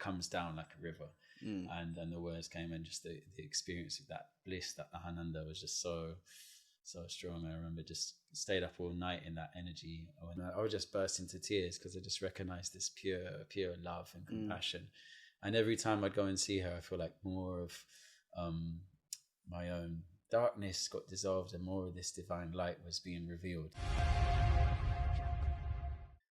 comes down like a river. And then the words came, and just the experience of that bliss, that Ahananda, was just so strong. I remember just stayed up all night in that energy. And I would just burst into tears because I just recognized this pure love and compassion. And every time I'd go and see her, I feel like more of my own darkness got dissolved and more of this divine light was being revealed.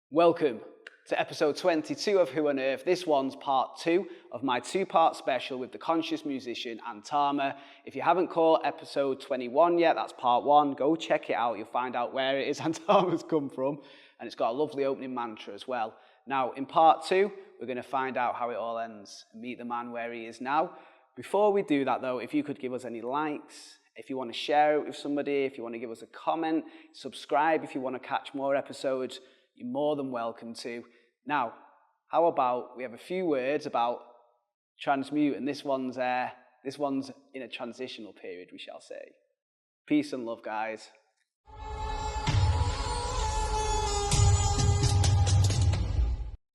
Welcome to episode 22 of Who on Earth. This one's part 2 of my 2-part special with the conscious musician Antarma. If you haven't caught episode 21 yet, that's part 1. Go check it out. You'll find out where it is Antarma's come from. And it's got a lovely opening mantra as well. Now, in part 2, we're going to find out how it all ends and meet the man where he is now. Before we do that, though, if you could give us any likes, if you want to share it with somebody, if you want to give us a comment, subscribe if you want to catch more episodes, you're more than welcome to. Now, how about we have a few words about transmute, and this one's in a transitional period, we shall say. Peace and love, guys.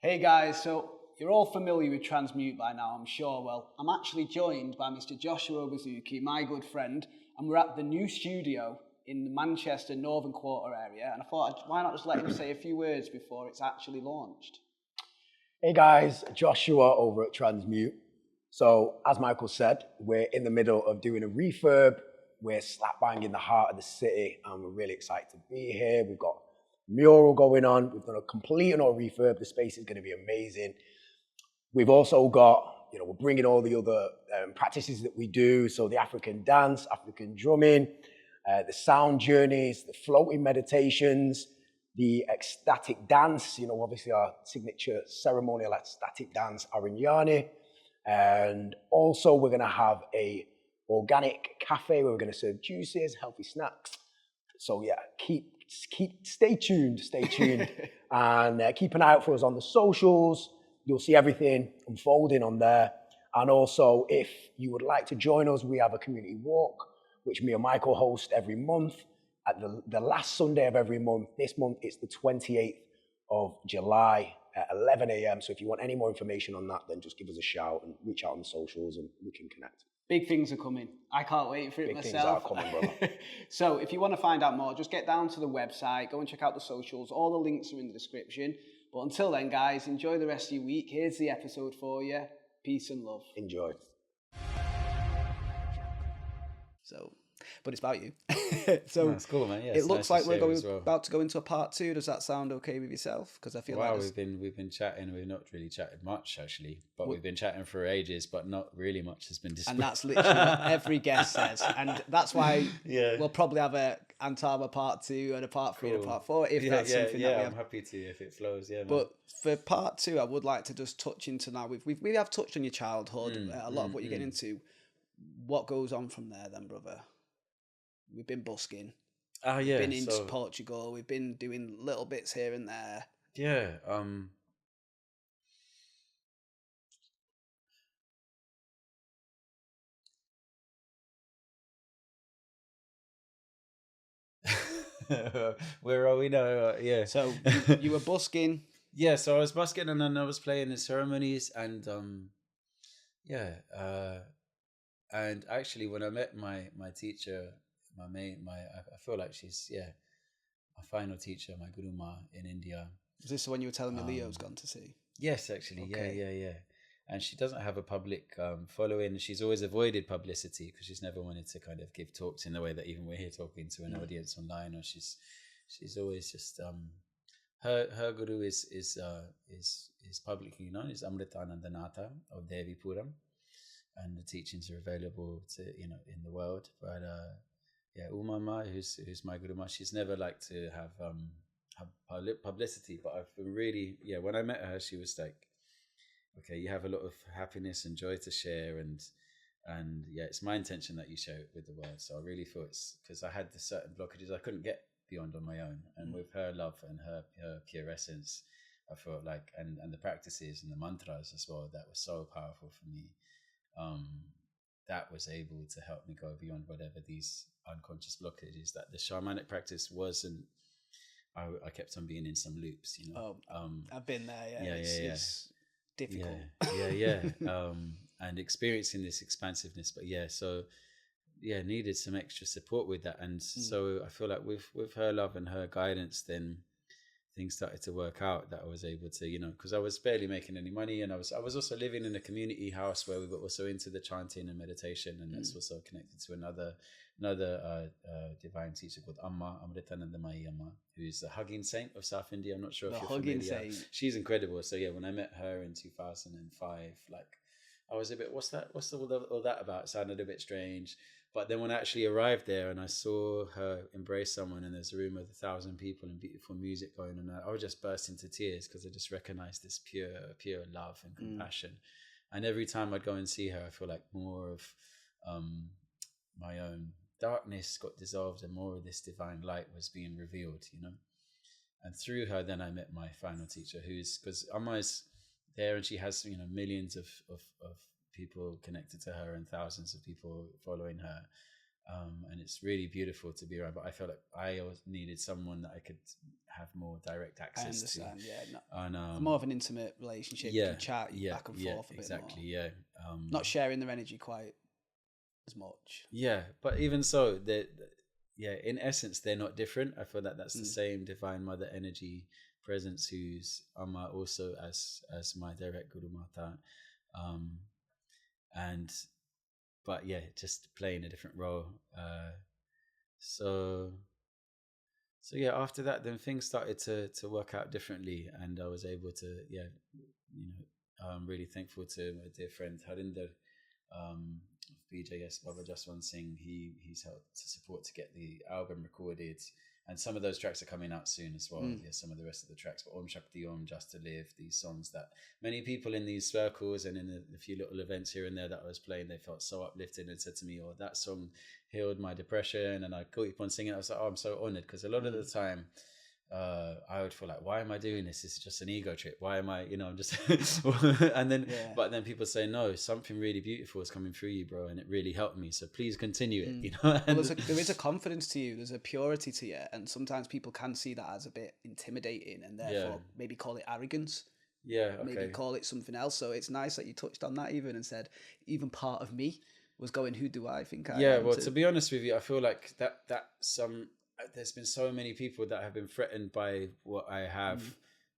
Hey guys, so you're all familiar with Transmute by now, I'm sure. Well, I'm actually joined by Mr. Joshua Wazuki, my good friend, and we're at the new studio in the Manchester Northern Quarter area, and I thought, why not just let him say a few words before it's actually launched? Hey guys, Joshua over at Transmute. So, as Michael said, we're in the middle of doing a refurb. We're slap bang in the heart of the city, and we're really excited to be here. We've got mural going on. We've done a complete and all refurb. The space is going to be amazing. We've also got, we're bringing all the other practices that we do. So the African dance, African drumming, the sound journeys, the floating meditations, the ecstatic dance, obviously our signature ceremonial ecstatic dance, Arinyani. And also we're going to have a organic cafe where we're going to serve juices, healthy snacks. So yeah, stay tuned, and keep an eye out for us on the socials. You'll see everything unfolding on there. And also, if you would like to join us, we have a community walk, which me and Michael host every month at the last Sunday of every month. This month, it's the 28th of July at 11 a.m. So if you want any more information on that, then just give us a shout and reach out on the socials and we can connect. Big things are coming. I can't wait for it Big myself. Things are coming, brother. So if you want to find out more, just get down to the website, go and check out the socials. All the links are in the description. But until then, guys, enjoy the rest of your week. Here's the episode for you. Peace and love. Enjoy. So, but it's about you. So that's cool, man. Yeah, it looks nice like we're about to go into a part 2. Does that sound okay with yourself? Because I feel like we've been chatting. We've not really chatted much actually, but we've been chatting for ages. But not really much has been displayed. And that's literally what every guest says, and that's why we'll probably have a Antarma part 2 and a part 3 and a part 4 if that's something that we have. I'm happy to if it flows. Yeah, man. But for part 2, I would like to just touch into now. We have touched on your childhood, a lot of what you get into. What goes on from there, then, brother? We've been busking. Oh yeah, we've been into Portugal. We've been doing little bits here and there. Yeah. Where are we now? Yeah. So you were busking. Yeah. So I was busking, and then I was playing in ceremonies, and and actually, when I met my teacher, I feel like she's my final teacher, my Guruma in India. Is this the one you were telling me Leo's gone to see? Yes, actually. Okay. Yeah. And she doesn't have a public following. She's always avoided publicity because she's never wanted to kind of give talks in the way that even we're here talking to an audience online. Or she's always just her guru is publicly known as Amritanandanatha of Devi Puram, and the teachings are available to in the world. But Umama, who's my guruma, she's never liked to have publicity. But I've been really when I met her, she was like, okay, you have a lot of happiness and joy to share, and it's my intention that you share it with the world. So I really thought it's because I had the certain blockages I couldn't get beyond on my own, and with her love and her pure essence, I felt like and the practices and the mantras as well that was so powerful for me. That was able to help me go beyond whatever these unconscious blockages that the shamanic practice wasn't. I kept on being in some loops, I've been there. difficult. And experiencing this expansiveness. But needed some extra support with that. And so I feel like with her love and her guidance, then things started to work out, that I was able to, because I was barely making any money, and I was also living in a community house where we were also into the chanting and meditation, and that's also connected to another divine teacher called Amritananda Mayama, who's the hugging saint of South India. I'm not sure if you're familiar. Saint. She's incredible. So when I met her in 2005, like I was a bit, what's all that about? It sounded a bit strange. But then when I actually arrived there and I saw her embrace someone, and there's a room of 1,000 people and beautiful music going on, I would just burst into tears because I just recognized this pure love and compassion. And every time I'd go and see her, I feel like more of my own darkness got dissolved and more of this divine light was being revealed, And through her, then I met my final teacher, because Amma's there and she has, millions of people connected to her and thousands of people following her, and it's really beautiful to be around. But I felt like I needed someone that I could have more direct access to. And more of an intimate relationship. You can chat back and forth a bit more. Not sharing their energy quite as much. But even so, in essence, they're not different. I feel that that's the same divine mother energy presence, who's Amma also as my direct Guru Mata. Just playing a different role. So after that, then things started to work out differently, and I was able to, I'm really thankful to my dear friend Harinder, of BJS Baba Jaswant Singh. He's helped to support to get the album recorded. And some of those tracks are coming out soon as well. Some of the rest of the tracks. But Om Shakti Om, Just to Live, these songs that many people in these circles and in the few little events here and there that I was playing, they felt so uplifted and said to me, that song healed my depression. And I keep on singing. I was like, I'm so honored, because a lot of the time I would feel like, why am I doing this? This is just an ego trip. Why am I, I'm just, but then people say, no, something really beautiful is coming through you, bro. And it really helped me. So please continue it, Well, there is a confidence to you. There's a purity to you. And sometimes people can see that as a bit intimidating and therefore maybe call it arrogance. Maybe call it something else. So it's nice that you touched on that even and said, even part of me was going, who do I think I am? To be honest with you, I feel like there's been so many people that have been threatened by what I have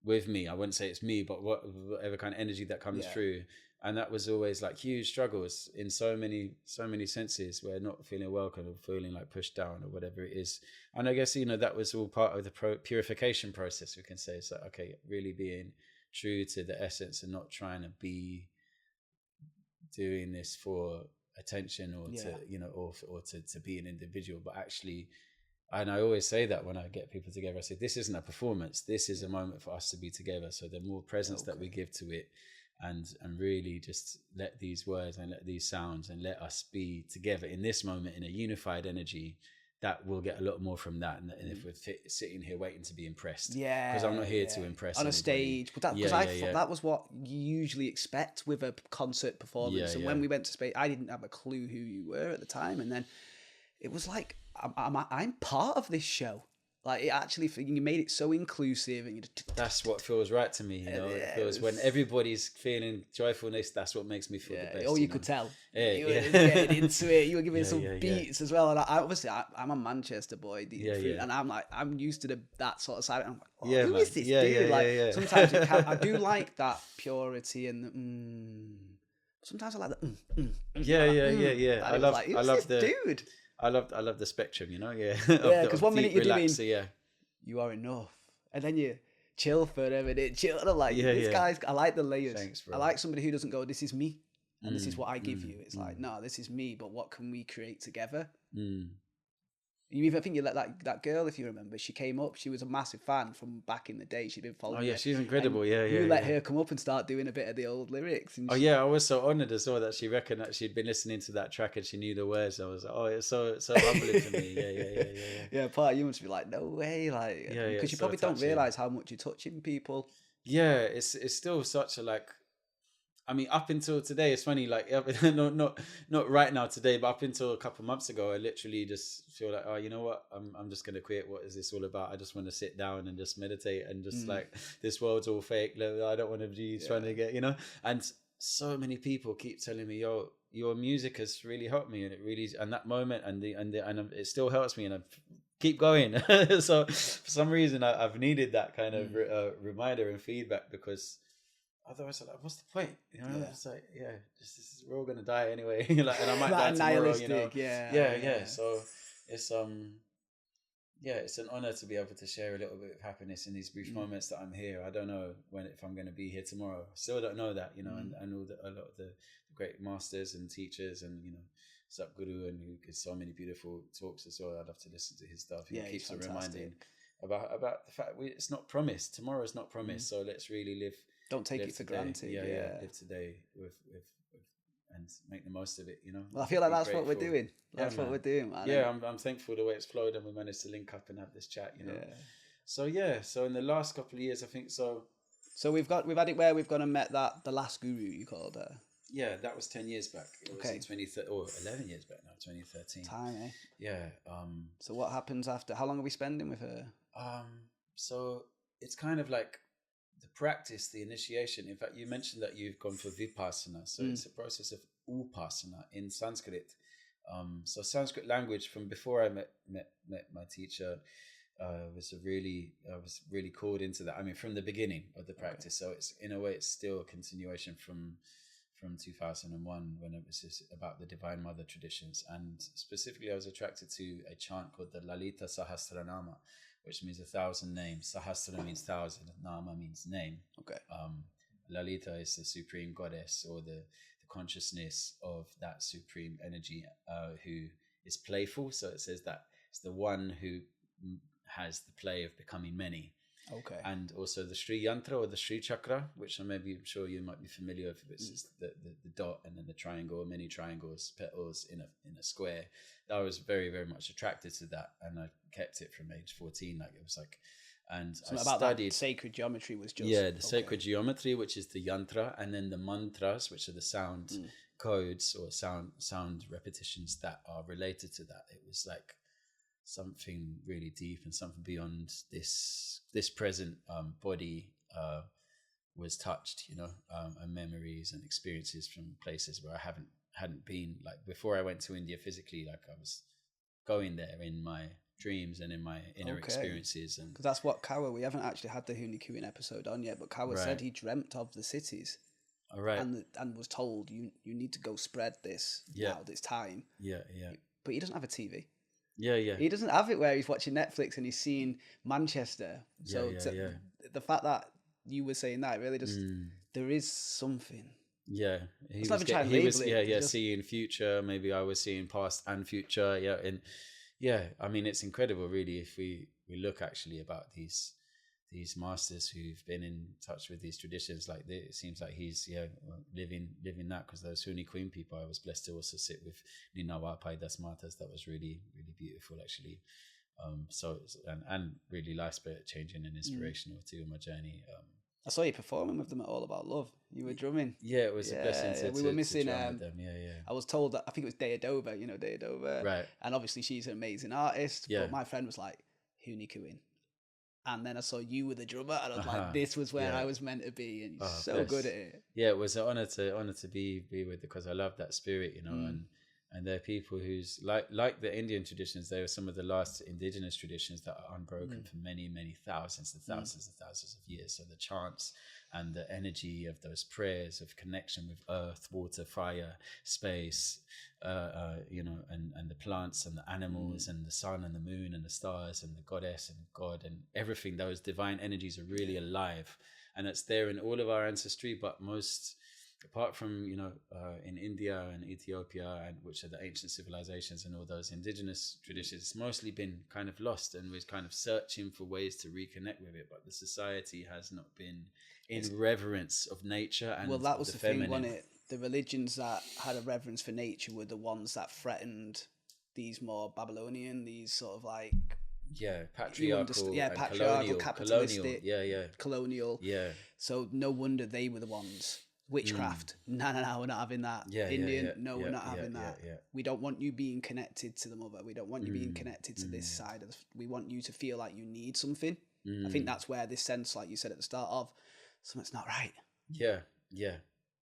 with me. I wouldn't say it's me, but whatever kind of energy that comes through. And that was always like huge struggles in so many senses, where not feeling welcome or feeling like pushed down or whatever it is. And I guess, that was all part of the purification process, we can say. So, okay, really being true to the essence and not trying to be doing this for attention or to be an individual, but actually. And I always say that when I get people together, I say, this isn't a performance. This is a moment for us to be together. So the more presence that we give to it and really just let these words and let these sounds and let us be together in this moment in a unified energy, that we'll get a lot more from that. And if we're sitting here waiting to be impressed, because I'm not here to impress on anybody. A stage. But because I thought that was what you usually expect with a concert performance. And when we went to Spain, I didn't have a clue who you were at the time. And then it was like, I'm part of this show. Like, it actually, you made it so inclusive, and that's what feels right to me. It feels when everybody's feeling joyfulness. That's what makes me feel the best. Oh, you could tell. You were getting into it. You were giving some beats as well. And I'm a Manchester boy, and I'm used to that sort of side. I'm like, who is this dude? Sometimes I do like that purity and sometimes I like that. I love the dude. I love the spectrum, because one minute you're doing, you are enough, and then you chill for a minute, chill. And I'm like, this guy's, I like the layers. Thanks, bro. I like somebody who doesn't go, this is me, and this is what I give you. It's like, no, this is me, but what can we create together? You even think you let that girl, if you remember, she came up. She was a massive fan from back in the day. She'd been following. Oh yeah, she's incredible. You let her come up and start doing a bit of the old lyrics. And I was so honoured as well that she recognised she'd been listening to that track and she knew the words. I was like, it's so humbling for me. Yeah, part of you must be like, no way, like, because you probably don't realise how much you're touching people. Yeah, it's still such a I mean, up until today, it's funny. Like, not right now today, but up until a couple months ago, I literally just feel like, oh, you know what? I'm just gonna quit. What is this all about? I just want to sit down and just meditate and just like, this world's all fake. I don't want to be trying to get, And so many people keep telling me, yo, your music has really helped me, and it really, and that moment, and it still helps me, and I keep going. So for some reason, I've needed that kind of reminder and feedback, because otherwise, I'm like, what's the point? It's like, we're all gonna die anyway. Like, and I might die tomorrow. Yeah. So it's it's an honor to be able to share a little bit of happiness in these brief moments that I'm here. I don't know if I'm gonna be here tomorrow. I still don't know that, and a lot of the great masters and teachers, and Satguru, and who gives so many beautiful talks as well. I love to listen to his stuff. He keeps reminding about the fact it's not promised. Tomorrow's not promised. So let's really live. Don't take it for granted. Live today with and make the most of it. Well, I feel like that's what we're doing. That's what we're doing, man. Yeah, I'm thankful the way it's flowed, and we managed to link up and have this chat. So in the last couple of years, I think so. So we've had it where we've gone and met the last guru you called her. Yeah, that was 10 years back. It was in 2013, or 11 years back now, 2013. Time, eh? Yeah. So what happens after? How long are we spending with her? So it's kind of like the practice, the initiation. In fact, you mentioned that you've gone for vipassana. So it's a process of upasana in Sanskrit. So Sanskrit language, from before I met my teacher, I was really called into that. I mean, from the beginning of the practice. So it's, in a way, it's still a continuation from 2001, when it was just about the Divine Mother traditions. And specifically, I was attracted to a chant called the Lalita Sahasranama, which means 1,000 names. Sahasra means 1,000, Nama means name. Okay. Lalita is the supreme goddess, or the consciousness of that supreme energy, who is playful. So it says that it's the one who has the play of becoming many. Okay. And also the Sri Yantra, or the Sri Chakra, which I'm sure you might be familiar with. It's just the dot, and then the triangle, many triangles, petals in a square. I was very, very much attracted to that, and I kept it from age 14. Like, it was like, and so I studied. That sacred geometry was just sacred geometry, which is the yantra, and then the mantras, which are the sound codes, or sound repetitions that are related to that. It was like something really deep, and something beyond this present body was touched, and memories and experiences from places where I hadn't been. Like, before I went to India physically, like, I was going there in my dreams and in my inner experiences. And because that's what Kawa, we haven't actually had the Hunikuin episode on yet, but Kawa said he dreamt of the cities. All right. And was told, you need to go spread this now, this time. Yeah. But he doesn't have a TV. Yeah. He doesn't have it where he's watching Netflix and he's seeing Manchester. So the fact that you were saying that, really just, there is something. Yeah. He was seeing future. Maybe I was seeing past and future. Yeah. And I mean, it's incredible, really, if we look actually about these masters who've been in touch with these traditions. Like, it seems like he's living that, because those Huni Queen people, I was blessed to also sit with Ninawa Das Matas. That was really, really beautiful, actually. So and really life spirit changing and inspirational too in my journey. I saw you performing with them at All About Love. You were drumming. Yeah, it was a blessing. We were missing. With them. I was told that, I think it was Dea Dover. Dea Dover. Right. And obviously she's an amazing artist. Yeah. But my friend was like, Huni Kuin. And then I saw you with the drummer, and I was like, "This was where I was meant to be." And you're so good at it. Yeah, it was an honor to be with, because I love that spirit, and they're people who's like the Indian traditions. They were some of the last indigenous traditions that are unbroken for many, many thousands and thousands and thousands of years. So the chants and the energy of those prayers of connection with earth, water, fire, space, and the plants and the animals and the sun and the moon and the stars and the goddess and God and everything. Those divine energies are really alive, and it's there in all of our ancestry. But most, apart from in India and Ethiopia, and which are the ancient civilizations and all those indigenous traditions, it's mostly been kind of lost, and we're kind of searching for ways to reconnect with it. But the society has not been in reverence of nature and that was the feminine. thing, wasn't it? The religions that had a reverence for nature were the ones that threatened these more Babylonian, these sort of like patriarchal, capitalistic, colonial. colonial. So no wonder they were the ones witchcraft. No, we're not having that. Indian, no, we're not having that. We don't want you being connected to the mother. We don't want you being connected to this side of we want you to feel like you need something. I think that's where this sense, like you said at the start, of something's not right.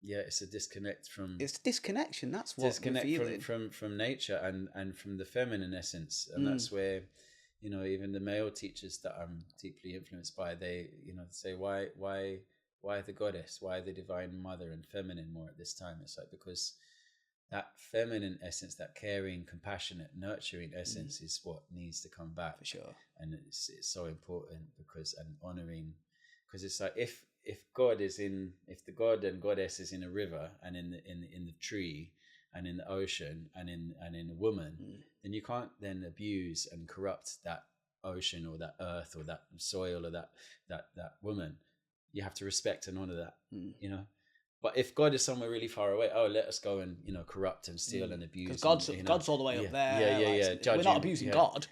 It's a disconnect from... It's disconnection, that's what we're feeling. From nature and from the feminine essence. And that's where, you know, even the male teachers that I'm deeply influenced by, they, you know, say, why the goddess? Why the divine mother and feminine more at this time? It's like, because that feminine essence, that caring, compassionate, nurturing essence is what needs to come back. For sure. And it's so important because, and honoring, because it's like, if the god and goddess is in a river and in the tree and in the ocean and in a woman, then you can't then abuse and corrupt that ocean or that earth or that soil or that woman. You have to respect and honor that, you know. But if God is somewhere really far away, let us go and, you know, corrupt and steal and abuse. Because God's all the way up there. We're not abusing God.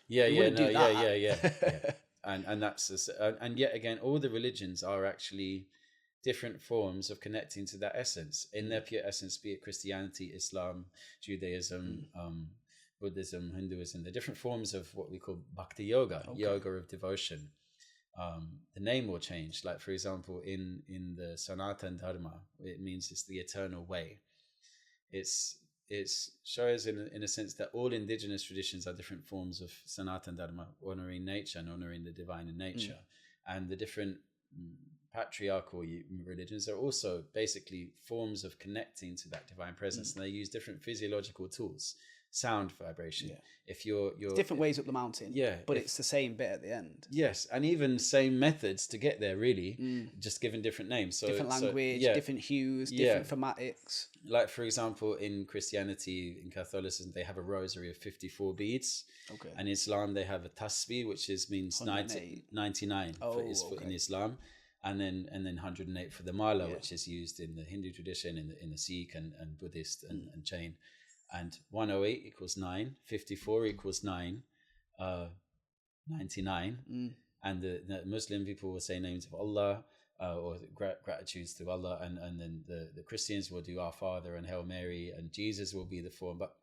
And that's and yet again, all the religions are actually different forms of connecting to that essence in their pure essence, be it Christianity, Islam, Judaism, Buddhism, Hinduism. They're different forms of what we call bhakti yoga, yoga of devotion. The name will change. Like, for example, in the Sanatan Dharma, it means it's the eternal way. It shows in a sense that all indigenous traditions are different forms of Sanatan Dharma, honoring nature and honoring the divine in nature. And the different patriarchal religions are also basically forms of connecting to that divine presence. And they use different physiological tools, sound, vibration. If you're different ways up the mountain, but it's the same bit at the end. Yes, and even same methods to get there, really, just given different names. So different language, different hues, different thematics. Like, for example, in Christianity, in Catholicism, they have a rosary of 54 beads. And in Islam, they have a tasbih, which means 99 in Islam. And then 108 for the mala, which is used in the Hindu tradition, in the Sikh and Buddhist and Jain. And 108 equals 9, 54 equals 9, 99. And the Muslim people will say names of Allah or gratitudes to Allah. And then the Christians will do Our Father and Hail Mary, and Jesus will be the form. But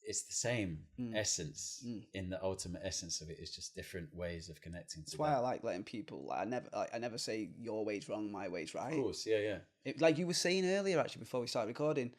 it's the same essence in the ultimate essence of it. It's just different ways of connecting to That's why I like letting people, I never say your way's wrong, my way's right. Of course, Like you were saying earlier, actually, before we started recording,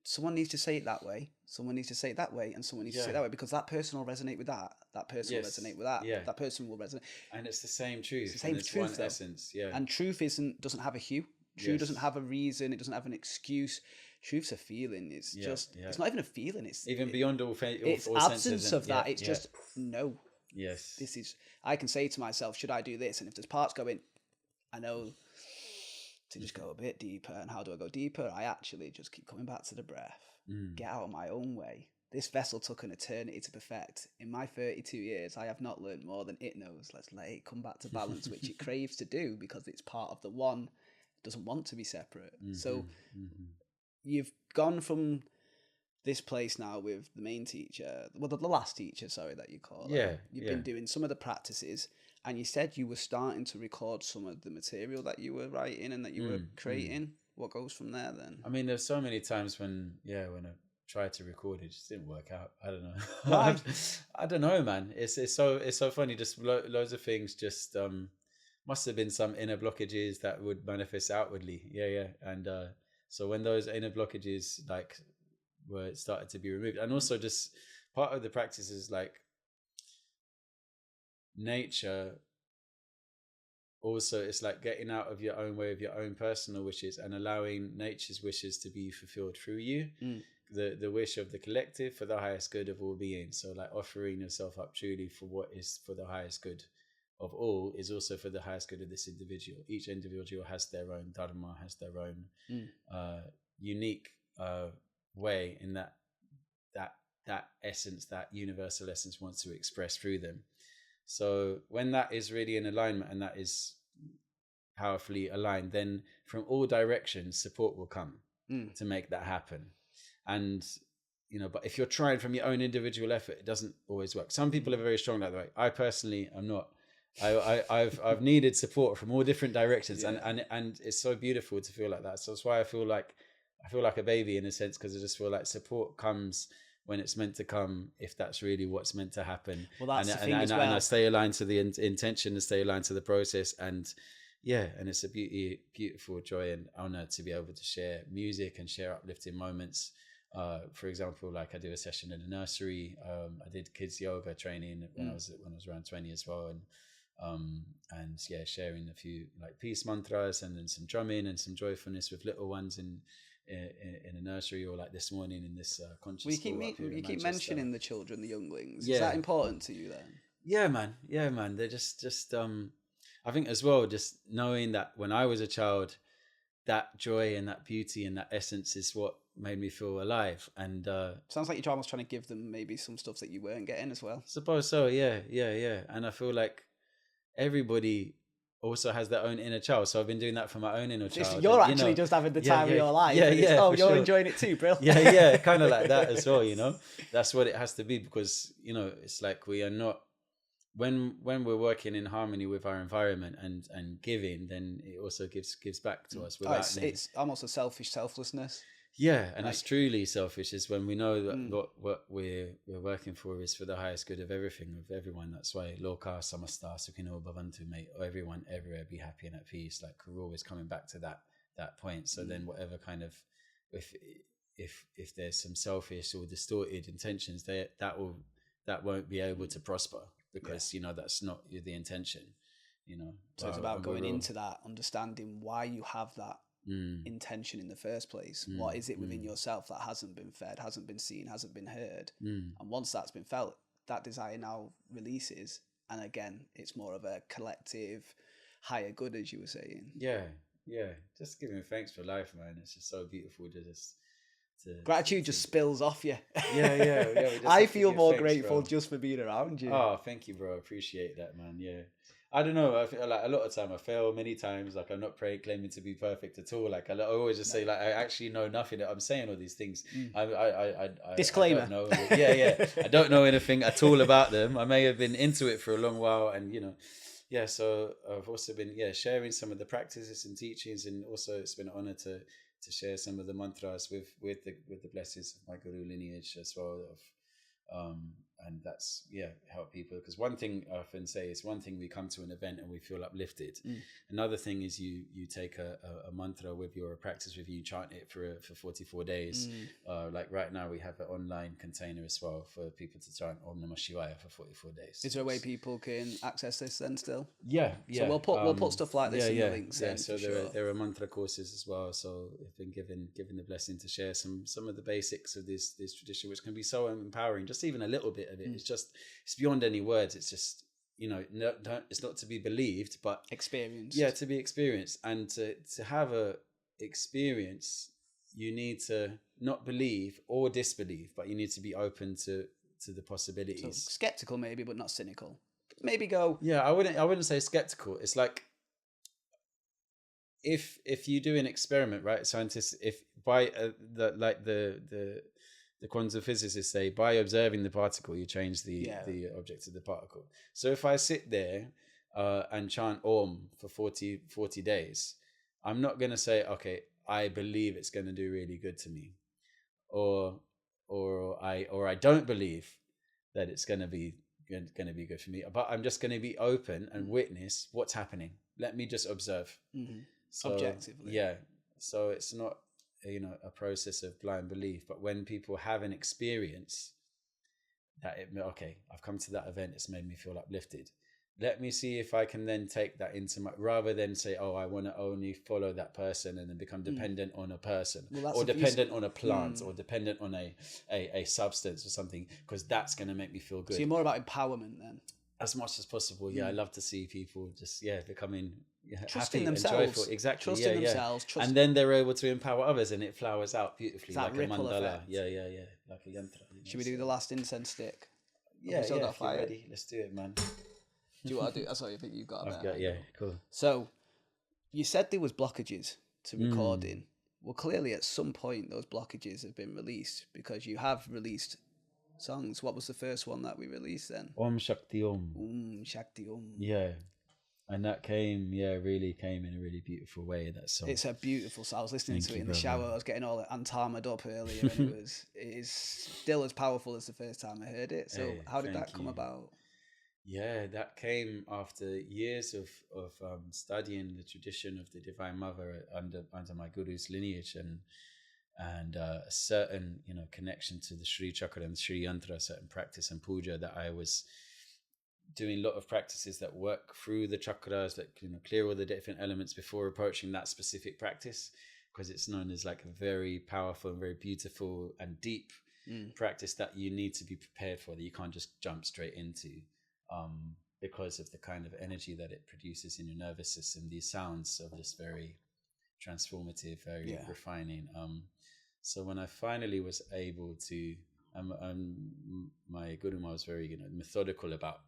someone needs to say it that way, someone needs to say it that way, and someone needs to say it that way, because that person will resonate with that person will resonate with that, that person will resonate. And it's the same truth. It's the same truth, one essence, And truth doesn't have a hue. Truth doesn't have a reason. It doesn't have an excuse. Truth's a feeling. It's just, it's not even a feeling. It's even beyond all it's all absence senses of that. It's just, no. Yes. This is, I can say to myself, should I do this? And if there's parts going, I know to just go a bit deeper. And how do I go deeper? I actually just keep coming back to the breath. Get out of my own way. This vessel took an eternity to perfect. In my 32 years, I have not learned more than it knows. Let's let it come back to balance, which it craves to do because it's part of the one. It doesn't want to be separate. So you've gone from this place now with the main teacher, well, the last teacher, sorry, that you call it. You've been doing some of the practices, and you said you were starting to record some of the material that you were writing and that you were creating. What goes from there then? I mean, there's so many times when I tried to record it, just didn't work out. I don't know. I don't know, man. It's so funny. Just loads of things. Just must have been some inner blockages that would manifest outwardly. And so when those inner blockages were started to be removed, and also just part of the practice is like nature. Also, it's like getting out of your own way, of your own personal wishes, and allowing nature's wishes to be fulfilled through you. The wish of the collective for the highest good of all beings. So like offering yourself up truly for what is for the highest good of all is also for the highest good of this individual. Each individual has their own dharma, has their own unique way in that essence, that universal essence wants to express through them. So when that is really in alignment and that is powerfully aligned, then from all directions, support will come to make that happen. And, but if you're trying from your own individual effort, it doesn't always work. Some people are very strong that way. I personally am not. I've needed support from all different directions, Yeah. and it's so beautiful to feel like that. So that's why I feel like a baby in a sense, because I just feel like support comes when it's meant to come, if that's really what's meant to happen. Well, that's and the thing as well. And I stay aligned to the intention, and stay aligned to the process, and yeah, and it's a beautiful joy and honor to be able to share music and share uplifting moments. For example, like I do a session in a nursery. I did kids yoga training when I was around 20 as well, and yeah, sharing a few like peace mantras, and then some drumming and some joyfulness with little ones in a nursery, or like this morning in this conscious. You keep mentioning the children, the younglings. Yeah. Is that important to you then? Yeah, man. They're just I think as well, just knowing that when I was a child, that joy and that beauty and that essence is what made me feel alive. And sounds like you're almost trying to give them maybe some stuff that you weren't getting as well. Suppose so, yeah. And I feel like everybody also has their own inner child. So I've been doing that for my own inner child. You're actually just having the time of your life. Yeah. You're sure. enjoying it too, bro. Yeah, kind of like that as well, That's what it has to be, because, it's like we are not, when we're working in harmony with our environment and giving, then it also gives back to us. It's almost a selflessness. Yeah, and it's truly selfish is when we know that what we're working for is for the highest good of everything, of everyone. That's why Loka Samasta Sukhino Bhavantu, mate, everyone everywhere be happy and at peace. Like we're always coming back to that point. So then whatever kind of, if there's some selfish or distorted intentions, that won't be able to prosper, because that's not the intention. So it's about going into that, understanding why you have that intention in the first place. What is it within yourself that hasn't been fed, hasn't been seen, hasn't been heard? And once that's been felt, that desire now releases, and again it's more of a collective higher good, as you were saying. Yeah Just giving thanks for life, man. It's just so beautiful to just gratitude just spills off you. Yeah. I feel more grateful just for being around you. Oh, thank you, bro. I appreciate that, man. Yeah. I don't know. I feel like a lot of time I fail many times. Like I'm not claiming to be perfect at all. Like I always just say, like I actually know nothing. I'm saying all these things. I disclaimer. I don't know. Yeah. I don't know anything at all about them. I may have been into it for a long while, and yeah. So I've also been sharing some of the practices and teachings, and also it's been an honor to share some of the mantras with the blessings of my guru lineage as well. And that's help people, because one thing I often say is, one thing we come to an event and we feel uplifted. Another thing is you take a mantra with you or a practice with you, chant it for 44 days. Like right now we have an online container as well for people to chant Om Namah Shivaya for 44 days. Is there a way people can access this then still? Yeah. So we'll put stuff like this in the links. Yeah. So there are mantra courses as well. So I've been given the blessing to share some of the basics of this tradition, which can be so empowering. Just even a little bit of it. It's beyond any words. It's just it's not to be believed, but experienced. Yeah, to be experienced, and to have a experience, you need to not believe or disbelieve, but you need to be open to the possibilities. So skeptical maybe, but not cynical. Maybe go. Yeah, I wouldn't say skeptical. It's like if you do an experiment, right? Scientists, if by the quantum physicists say, by observing the particle, you change the object of the particle. So if I sit there and chant Om for 40 days, I'm not going to say, okay, I believe it's going to do really good to me, or I don't believe that it's going to be good for me, but I'm just going to be open and witness what's happening. Let me just observe. So, objectively. Yeah. So it's not a process of blind belief, but when people have an experience that I've come to that event, it's made me feel uplifted, let me see if I can then take that into my, rather than say, I want to only follow that person and then become dependent on a person, or dependent on a plant, or dependent on a substance or something, because that's going to make me feel good. So you're more about empowerment then? As much as possible. I love to see people just becoming trusting happy themselves, and joyful. Exactly. Trusting themselves. And then they're able to empower others, and it flowers out beautifully, like a mandala. Effect. Yeah. Like a yantra. Should we do the last incense stick? Yeah. If you're ready, let's do it, man. Do you want to do? That's what you think you've got. Cool. So you said there was blockages to recording. Well, clearly at some point those blockages have been released, because you have released songs. What was the first one that we released then? Om Shakti Om. Shakti Om. Yeah. And that really came in a really beautiful way. That song. It's a beautiful song. I was listening to it in the shower. I was getting all Antarma'd up earlier, and it is still as powerful as the first time I heard it. So how did that come about? Yeah, that came after years of studying the tradition of the Divine Mother under my guru's lineage, and a certain connection to the Sri Chakra and Sri Yantra, certain practice and puja that I was doing. A lot of practices that work through the chakras, that clear all the different elements before approaching that specific practice, because it's known as like a very powerful and very beautiful and deep practice that you need to be prepared for, that you can't just jump straight into, because of the kind of energy that it produces in your nervous system. These sounds are just very transformative, very refining. So when I finally was able to, my Guruma was very methodical about,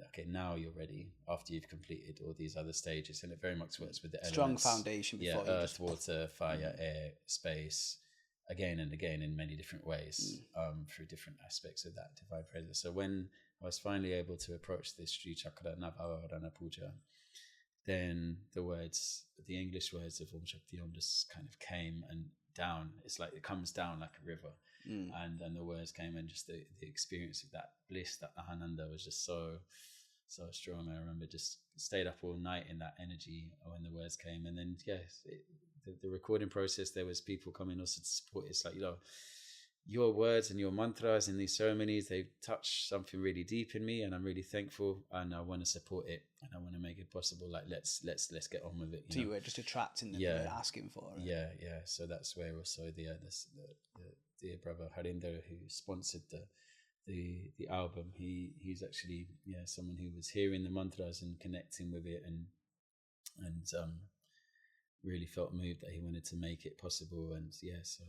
okay, now you're ready after you've completed all these other stages, and it very much works with the elements. Strong foundation before earth, water, fire, air, space, again and again in many different ways, through different aspects of that divine presence. So when I was finally able to approach this Sri Chakra Navavarana Puja, then the English words of Om Shakti Om just kind of came and down. It's like it comes down like a river. And the words came, and just the experience of that bliss, that Ahananda, was just so strong. I remember just stayed up all night in that energy when the words came. And then the recording process, there was people coming also to support. It's like, your words and your mantras in these ceremonies, they've touched something really deep in me, and I'm really thankful, and I want to support it, and I want to make it possible. Like let's get on with it. You were just attracting them, asking for it. Yeah. So that's where also the dear brother Harinder, who sponsored the album, he's actually someone who was hearing the mantras and connecting with it, and really felt moved that he wanted to make it possible. And so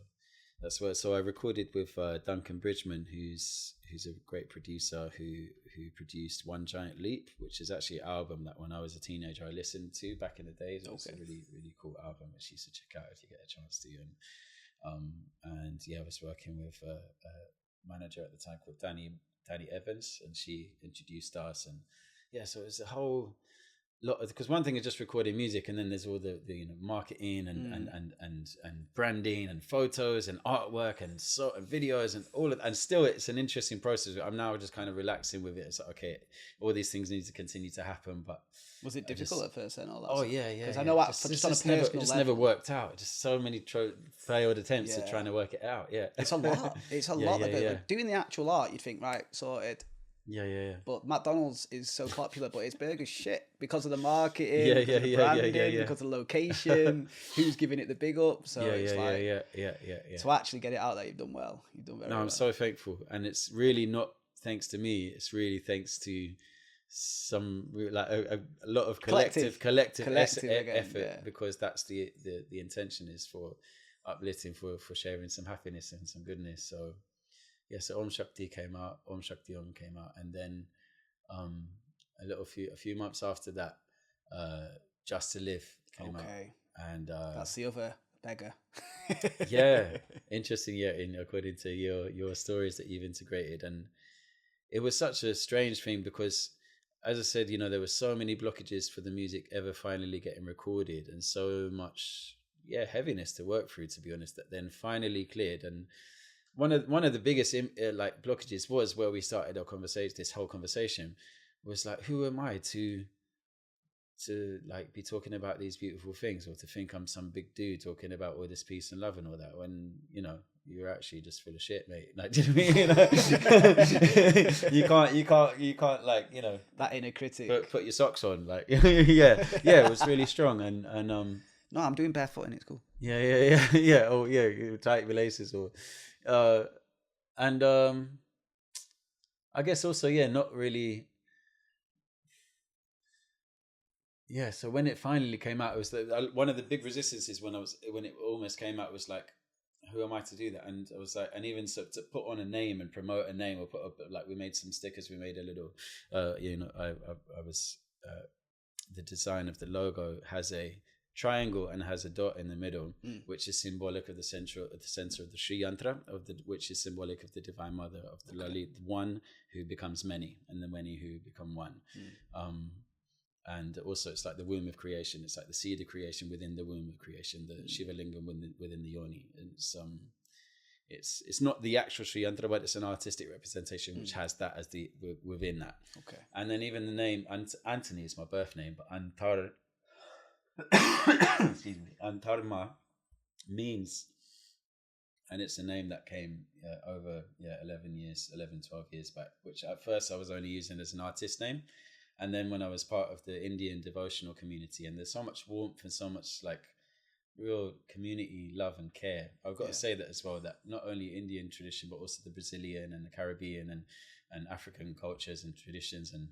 that's where. So I recorded with Duncan Bridgman, who's a great producer who produced One Giant Leap, which is actually an album that when I was a teenager I listened to back in the days. It was a really, really cool album which you should check out if you get a chance to. And I was working with a manager at the time called Danny Evans, and she introduced us, and so it was a whole lot of, because one thing is just recording music, and then there's all the marketing and branding and photos and artwork and videos and all of, and still it's an interesting process. I'm now just kind of relaxing with it. It's like, okay, all these things need to continue to happen. But was it difficult at first then? All that stuff? Because I know just on a personal level, it just never worked out. Just so many failed attempts at trying to work it out. It's a lot. It's a lot of it. Like doing the actual art, you'd think, right, sorted. But McDonald's is so popular, but its burger's shit because of the marketing, because of the branding, because of the location, who's giving it the big up. So to actually get it out there, you've done well. You've done very well. I'm so thankful, and it's really not thanks to me. It's really thanks to some a lot of collective effort, because that's the intention is for uplifting, for sharing some happiness and some goodness. So. So Om Shakti came out, Om Shakti Om came out, and then a few months after that, Just to Live came out, and that's the other beggar. Interesting. According to your stories that you've integrated, and it was such a strange thing because, as I said, there were so many blockages for the music ever finally getting recorded, and so much heaviness to work through, to be honest, that then finally cleared. And one of the biggest blockages was where we started our conversation. This whole conversation was like, who am I to be talking about these beautiful things, or to think I'm some big dude talking about all this peace and love and all that, when you're actually just full of shit, mate. Like, do you know what I mean? you can't that inner critic. Put your socks on, like it was really strong, and no, I'm doing barefoot and it's cool. Tight laces or. I guess also not really. So when it finally came out, it was one of the big resistances when it almost came out was like, who am I to do that? And I was like, and even so to put on a name and promote a name, or put up, like, we made some stickers, we made a little I was the design of the logo has a triangle and has a dot in the middle, which is symbolic of the center of the Sri Yantra, which is symbolic of the Divine Mother, of the Lalit, one who becomes many, and the many who become one. And also it's like the womb of creation. It's like the seed of creation within the womb of creation, the Shiva Lingam within the yoni. It's not the actual Sri Yantra, but it's an artistic representation which has that as the within that. Okay. And then even the name Anthony is my birth name, but excuse me, Antarma means, and it's a name that came over 11, 12 years back, which at first I was only using as an artist name. And then when I was part of the Indian devotional community, and there's so much warmth and so much like real community love and care. I've got to say that as well, that not only Indian tradition, but also the Brazilian and the Caribbean and African cultures and traditions and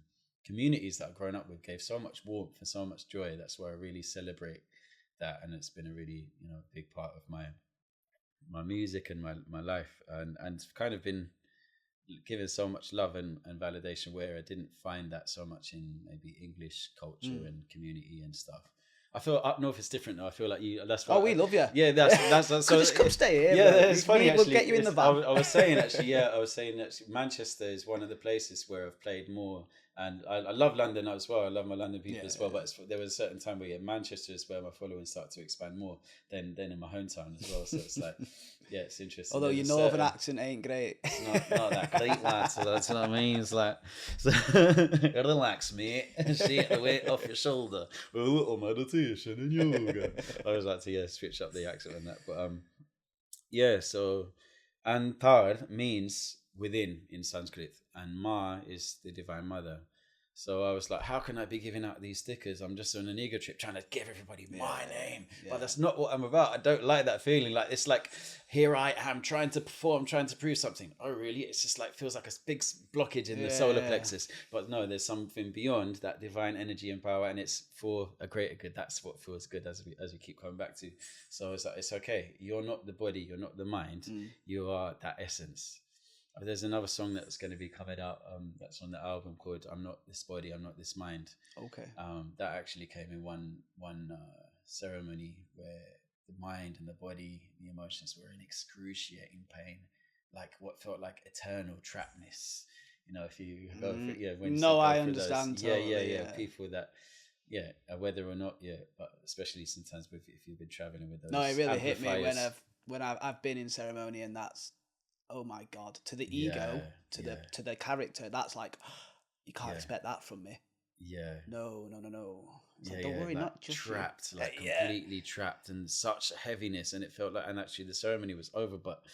communities that I've grown up with gave so much warmth and so much joy. That's why I really celebrate that. And it's been a really, big part of my music and my life, and kind of been given so much love and validation where I didn't find that so much in maybe English culture and community and stuff. I feel up north is different though. I feel like you. That's why. We love you. Yeah, that's so. Just come stay here. Yeah, it's funny. Actually, we'll get you in the van. I was saying actually, Manchester is one of the places where I've played more, and I love London as well. I love my London people as well. But there was a certain time where Manchester is where my following started to expand more than in my hometown as well. So it's like, it's interesting. Although your northern accent ain't great. It's not that great, lad. So that's what I mean. It's like, relax, mate. Shake the weight off your shoulder. A little meditation and yoga. I always like to switch up the accent on that. But so Antar means within in Sanskrit, and Ma is the Divine Mother. So I was like, how can I be giving out these stickers? I'm just on an ego trip trying to give everybody my name. But that's not what I'm about. I don't like that feeling. Like, it's like, here I am trying to perform, trying to prove something. Oh, really? It's just like, feels like a big blockage in the solar plexus. But no, there's something beyond that divine energy and power, and it's for a greater good. That's what feels good as we keep coming back to. So it's like, it's okay. You're not the body. You're not the mind. You are that essence. There's another song that's going to be coming out that's on the album called I'm Not This Body, I'm Not This Mind. Okay. That actually came in one ceremony where the mind and the body, the emotions were in excruciating pain, like what felt like eternal trappedness. If you go through, when you I understand. Those, totally, people that whether or not but especially sometimes if you've been traveling with those. No, it really hit me when I've been in ceremony, and that's, oh my God, to the ego, to the character, that's like, you can't expect that from me. Yeah. No. Like, don't worry, not just trapped, completely trapped, and such heaviness. And it felt like, and actually the ceremony was over, but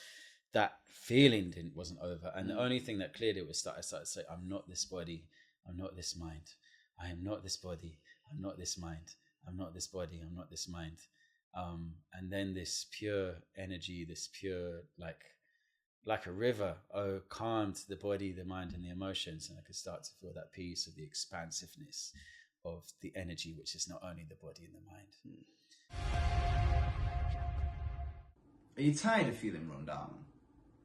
that feeling wasn't over. And the only thing that cleared it was I started to say, I'm not this body, I'm not this mind. I am not this body, I'm not this mind. I'm not this body, I'm not this mind. And then this pure energy, this pure, like a river, calmed the body, the mind, and the emotions, and I could start to feel that peace of the expansiveness of the energy, which is not only the body and the mind. Are you tired of feeling run down?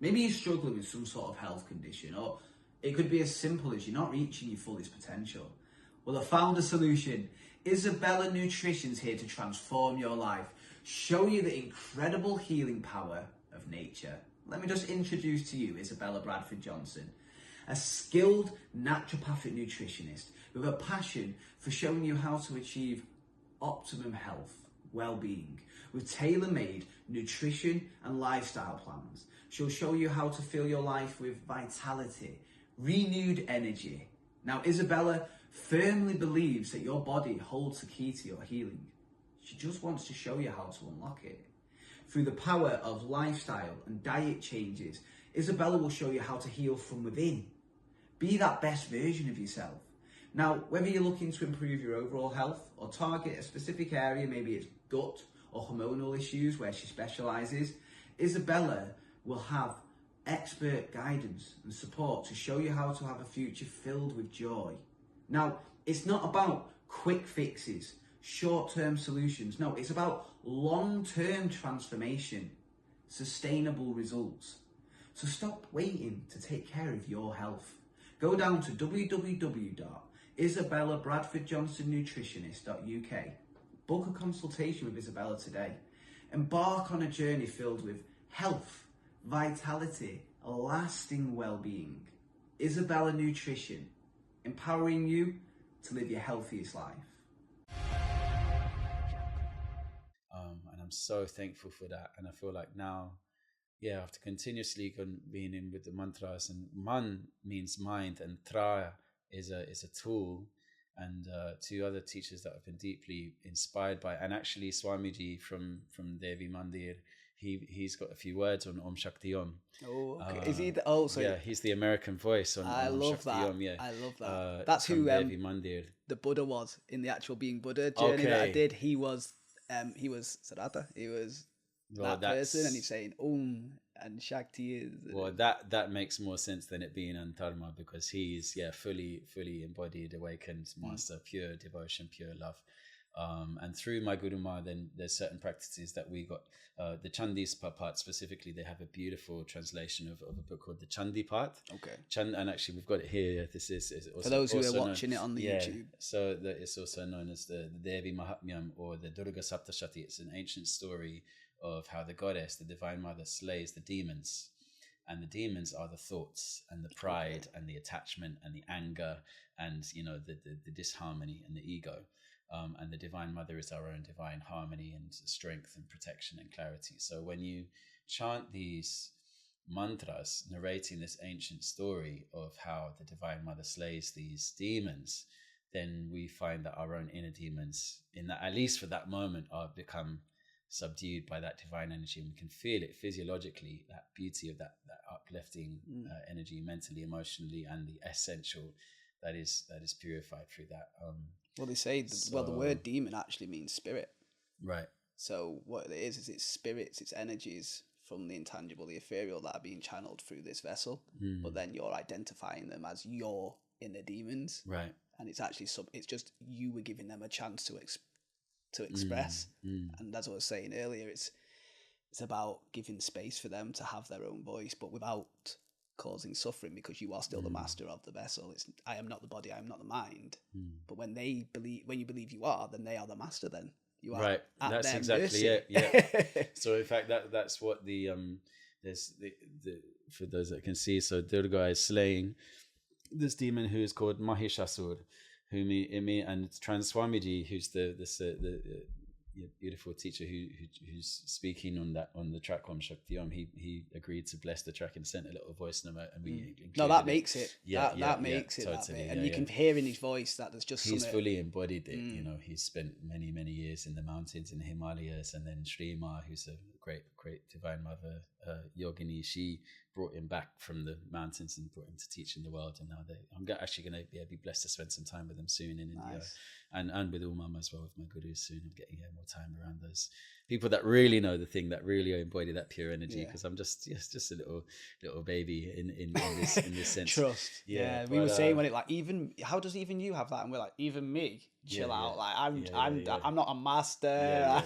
Maybe you're struggling with some sort of health condition, or it could be as simple as you're not reaching your fullest potential. Well, I found a solution. Isabella Nutrition's here to transform your life, show you the incredible healing power of nature. Let me just introduce to you Isabella Bradford Johnson, a skilled naturopathic nutritionist with a passion for showing you how to achieve optimum health, well-being, with tailor-made nutrition and lifestyle plans. She'll show you how to fill your life with vitality, renewed energy. Now, Isabella firmly believes that your body holds the key to your healing. She just wants to show you how to unlock it. Through the power of lifestyle and diet changes, Isabella will show you how to heal from within. Be that best version of yourself. Now, whether you're looking to improve your overall health or target a specific area, maybe it's gut or hormonal issues where she specialises, Isabella will have expert guidance and support to show you how to have a future filled with joy. Now, it's not about quick fixes, short-term solutions. No, it's about long-term transformation, sustainable results. So stop waiting to take care of your health. Go down to www.isabellabradfordjohnsonnutritionist.uk book a consultation with Isabella today. Embark on a journey filled with health, vitality, lasting well-being. Isabella Nutrition, empowering you to live your healthiest life. And I'm so thankful for that. And I feel like now, after continuously being in with the mantras, and man means mind, and tra is a tool, and two other teachers that I've been deeply inspired by, and actually Swamiji from Devi Mandir, he's got a few words on Om Shakti Om. Oh, okay. Is he the, he's the American voice on I Om love Shakti that. Om. Yeah, I love that. That's who Devi Mandir. The Buddha was in the actual being Buddha journey that I did. He was Siddhartha. He was that person, and he's saying Om and Shakti is. Well, that makes more sense than it being Antarma, because he's fully embodied, awakened master, pure devotion, pure love. And through my Guru Ma, then there's certain practices that we got. The Chandis part specifically, they have a beautiful translation of a book called the Chandi part. Okay. And actually, we've got it here. This is also, for those who are watching it on the YouTube. So it's also known as the Devi Mahatmyam, or the Durga Saptashati. It's an ancient story of how the goddess, the Divine Mother, slays the demons. And the demons are the thoughts and the pride and the attachment and the anger and, the disharmony and the ego. And the Divine Mother is our own divine harmony and strength and protection and clarity. So when you chant these mantras narrating this ancient story of how the Divine Mother slays these demons, then we find that our own inner demons, in that, at least for that moment, are become subdued by that divine energy, and we can feel it physiologically, that beauty of that uplifting energy, mentally, emotionally, and the essential that is purified through that. Well, they say the word demon actually means spirit. Right. So what it is it's spirits, it's energies from the intangible, the ethereal, that are being channeled through this vessel. But then you're identifying them as your inner demons. Right. And it's actually it's just you were giving them a chance to express. And as I was saying earlier, it's about giving space for them to have their own voice, but without causing suffering, because you are still the master of the vessel. It's I am not the body, I am not the mind. But when you believe you are, then they are the master. Then you are right. At that's their exactly mercy. it. Yeah. So in fact, that's what the there's the for those that can see. So Durga is slaying this demon who is called Mahishasur, and Transwamiji, who's the beautiful teacher who's speaking on the track on Shakti Om. He agreed to bless the track and sent a little voice note, and we that makes it. Yeah, that makes it. Totally, and you can hear in his voice that there's just he's something. fully embodied it. He's spent many years in the mountains in the Himalayas, and then Sri Ma, who's a great Divine Mother yogini, she brought him back from the mountains and brought him to teach in the world. And now I'm actually going to be blessed to spend some time with them soon in India, and with Umam as well, with my gurus soon. I'm getting more time around those people that really know the thing, that really embody that pure energy, because I'm just a little baby in this sense. Trust. Yeah, we were saying when it how does even you have that? And we're like, even me, chill out. Like I'm not a master.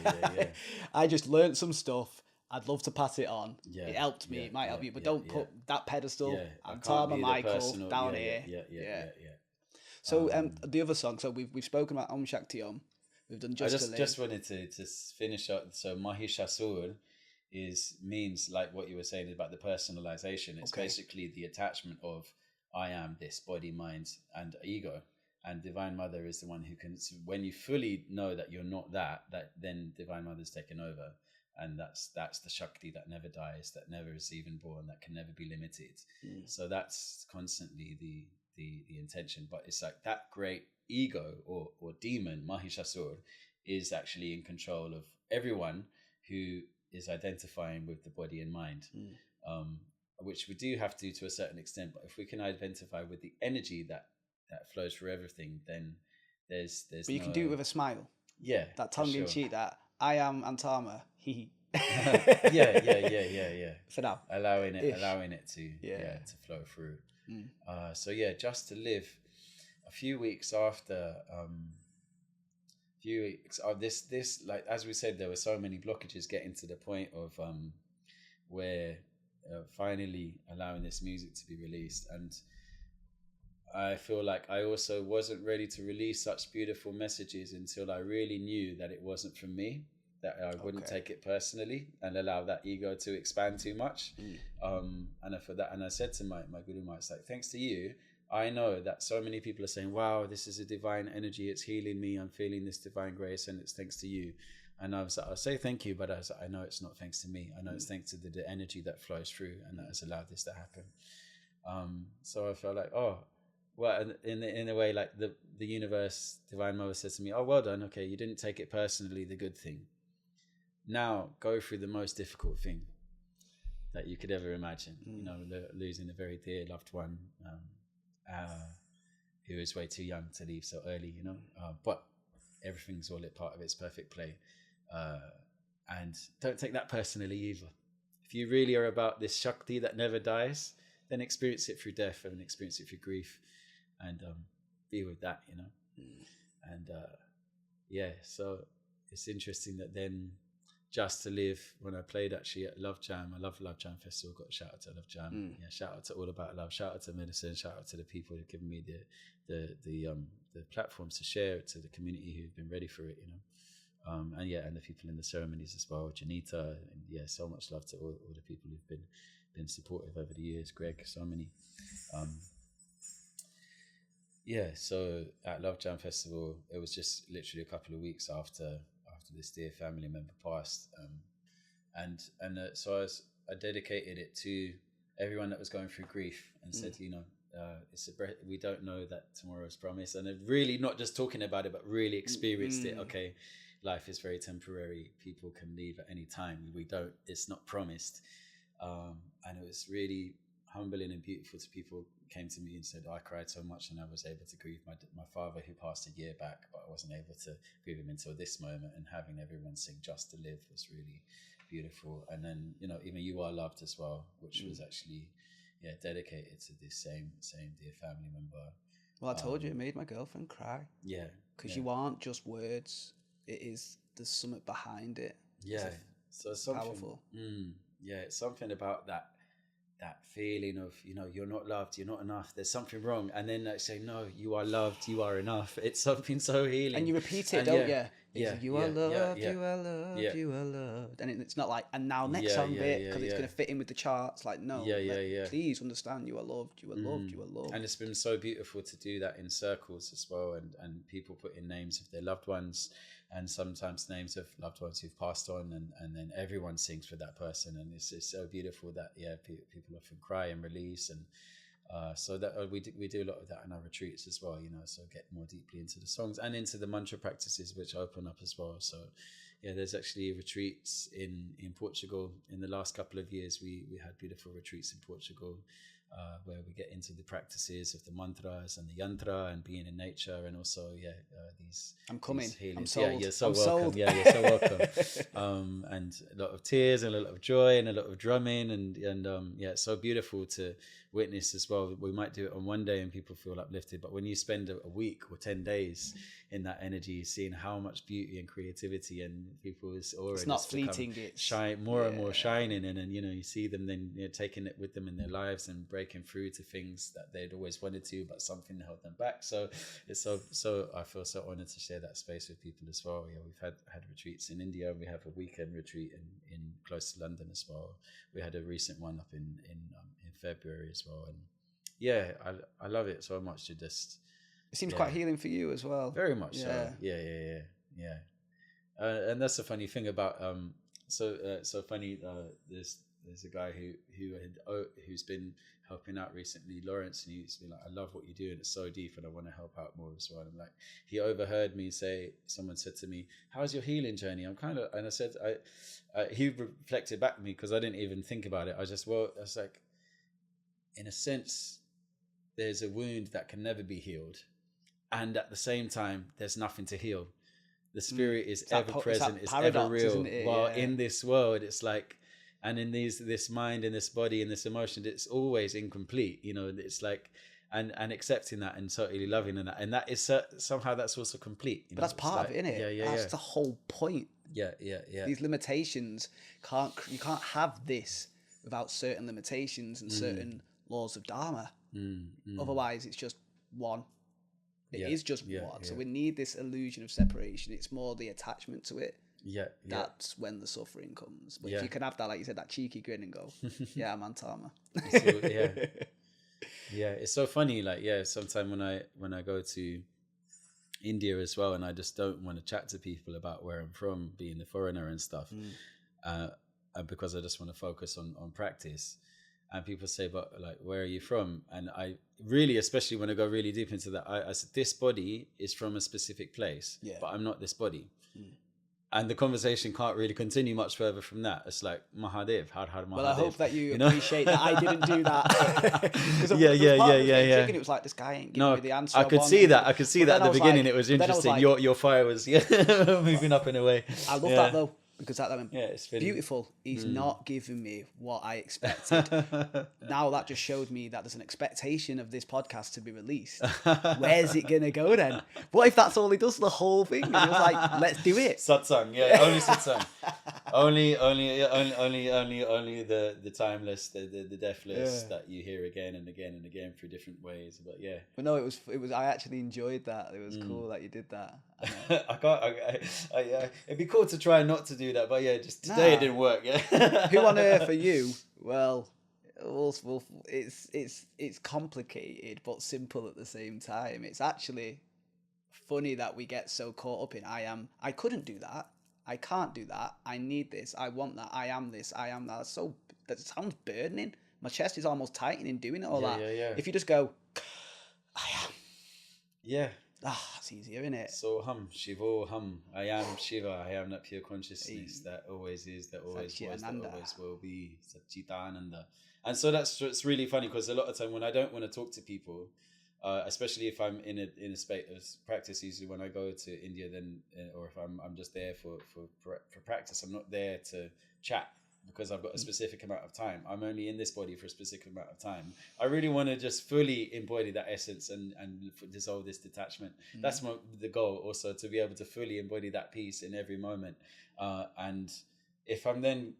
I just learned some stuff. I'd love to pass it on. It helped me. It might help you, but don't put that pedestal. Antarma Michael down here. So the other song. So we've spoken about Om Shakti Om. We've done I just wanted to finish up. So Mahishasur means like what you were saying about the personalization. It's basically the attachment of I am this body, mind, and ego. And Divine Mother is the one who can. So when you fully know that you're not that then Divine Mother's taken over. And that's the Shakti that never dies, that never is even born, that can never be limited. So that's constantly the intention. But it's like that great ego or demon, Mahishasur, is actually in control of everyone who is identifying with the body and mind, which we do have to a certain extent. But if we can identify with the energy that flows through everything, then there's. But you can do it with a smile. Yeah, that tongue in cheek. That I am Antarma. yeah. For now, allowing it to flow through. So just to live a few weeks after this, like as we said, there were so many blockages getting to the point of where finally allowing this music to be released, and I feel like I also wasn't ready to release such beautiful messages until I really knew that it wasn't from me, that I wouldn't take it personally and allow that ego to expand too much. And for that, and I said to my Guru Maharaj, it's like, thanks to you, I know that so many people are saying, wow, this is a divine energy, it's healing me, I'm feeling this divine grace, and it's thanks to you. And I was like, I'll say thank you, but I know it's not thanks to me. I know it's thanks to the energy that flows through and that has allowed this to happen. So I felt like, oh, well, in a way, like the universe, Divine Mother says to me, oh, well done. Okay, you didn't take it personally, the good thing. Now go through the most difficult thing that you could ever imagine. You know, losing a very dear loved one who is way too young to leave so early, you know. But everything's all a part of its perfect play. And don't take that personally either. If you really are about this Shakti that never dies, then experience it through death and experience it through grief, and be with that, you know. And so it's interesting that then Just to Live, when I played actually at Love Jam, I love Love Jam Festival, got a shout out to Love Jam. Yeah, shout out to All About Love, shout out to Medicine, shout out to the people who've given me the platforms to share it to the community who've been ready for it, you know. And the people in the ceremonies as well, Janita, and so much love to all the people who've been supportive over the years. Greg, so many. So at Love Jam Festival, it was just literally a couple of weeks after this dear family member passed, so I dedicated it to everyone that was going through grief and said, you know, we don't know that tomorrow's promised, and really not just talking about it, but really experienced it. Okay, life is very temporary. People can leave at any time. It's not promised. And it was really humbling and beautiful to people who came to me and said, I cried so much, and I was able to grieve my father who passed a year back, but I wasn't able to grieve him until this moment. And having everyone sing Just to Live was really beautiful. And then, you know, even You Are Loved as well, which was actually dedicated to this same dear family member. Well, I told you, it made my girlfriend cry. Yeah. Because you aren't just words. There's something behind it. Yeah. So it's something powerful. It's something about that feeling of, you know, you're not loved, you're not enough, there's something wrong. And then they say, no, you are loved, you are enough. It's something so healing. And you repeat it, don't you? You are loved, you are loved, you are loved. And it's not like, and now next song bit, because it's going to fit in with the charts. Like, no, please understand, you are loved, you are loved, you are loved. And it's been so beautiful to do that in circles as well. And people put in names of their loved ones, and sometimes names of loved ones who've passed on, and then everyone sings for that person. And it's so beautiful that, people often cry and release. And so that we do a lot of that in our retreats as well, you know, so get more deeply into the songs and into the mantra practices, which open up as well. So there's actually retreats in Portugal. In the last couple of years, we had beautiful retreats in Portugal, where we get into the practices of the mantras and the yantra and being in nature, and also these. I'm coming. These I'm sold. Yeah, you're so I'm welcome. sold. Yeah, you're so welcome. And a lot of tears and a lot of joy and a lot of drumming, and it's so beautiful to witness as well. We might do it on one day and people feel uplifted, but when you spend a week or 10 days in that energy, seeing how much beauty and creativity and people is already, it's not fleeting, it's shine more and more shining, and you know, you see them then, you know, taking it with them in their lives and breaking through to things that they'd always wanted to, but something held them back. So it's so I feel so honored to share that space with people as well. We've had retreats in India. We have a weekend retreat in close to London as well. We had a recent one up in February as well, and I love it so much to just. It seems quite healing for you as well. Very much so. Yeah. And that's the funny thing about so funny. There's a guy who's been helping out recently, Lawrence, and he's been like, I love what you do and it's so deep and I want to help out more as well. And I'm like, he overheard me say, someone said to me, how's your healing journey? And I said, he reflected back to me because I didn't even think about it. I was like, in a sense, there's a wound that can never be healed. And at the same time, there's nothing to heal. The spirit is ever present, it's ever real. While in this world, it's like, and in this mind, in this body, in this emotion, it's always incomplete. You know, it's like, and accepting that and totally loving that, and that is somehow that's also complete. You know? But that's part of it, isn't it? That's the whole point. Yeah. These limitations you can't have this without certain limitations and certain laws of Dharma. Otherwise, it's just one. It Yeah, is just yeah, one. yeah. So we need this illusion of separation. It's more the attachment to it. Yeah, That's when the suffering comes. But Yeah. if you can have that, like you said, that cheeky grin and go, yeah, I'm Antarma. So, yeah. It's so funny. Like, sometimes when I go to India as well, and I just don't want to chat to people about where I'm from, being a foreigner and stuff, because I just want to focus on practice. And people say, but like, where are you from? And I really, especially when I go really deep into that, I said, this body is from a specific place, but I'm not this body. And the conversation can't really continue much further from that. It's like, Mahadev, Har Har Mahadev. Well, I hope that you appreciate that I didn't do that. Yeah. It was like, this guy ain't giving me the answer. I could see that. I could see that at the beginning. It was interesting. Like, Your fire was moving up in a way. I love that though. Because that it's beautiful. He's not giving me what I expected. Now that just showed me that there's an expectation of this podcast to be released. Where's it gonna go then? What if that's all he does the whole thing? And he was like, let's do it. Satsang, only satsang. only the timeless, the deathless that you hear again and again and again through different ways. But But no, it was. I actually enjoyed that. It was cool that you did that. It'd be cool to try not to do that, but just today it didn't work. Who on earth are you? Well, it's complicated but simple at the same time. It's actually funny that we get so caught up in I couldn't do that, I can't do that, I need this, I want that, I am this, I am that. That sounds burdening. My chest is almost tightening doing it all that. If you just go, I am. That's easier, isn't it? So Shivo hum. I am Shiva. I am that pure consciousness that always is, that always was, that always will be. Satchitananda. And so it's really funny because a lot of time when I don't want to talk to people, especially if I'm in a state of practice, usually when I go to India, then or if I'm just there for practice, I'm not there to chat. Because I've got a specific amount of time. I'm only in this body for a specific amount of time. I really want to just fully embody that essence and dissolve this detachment. That's the goal also, to be able to fully embody that peace in every moment. And if I'm then,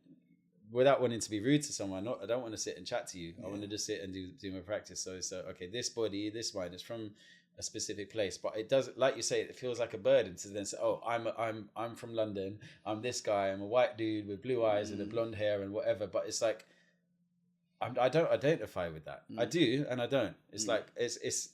without wanting to be rude to someone, I don't want to sit and chat to you. I want to just sit and do my practice. So okay, this body, this mind is from a specific place, but it doesn't, like you say, it feels like a burden to then say, oh, I'm from London, I'm this guy, I'm a white dude with blue eyes and a blonde hair and whatever. But it's like I don't identify with that. I do and I don't. It's like it's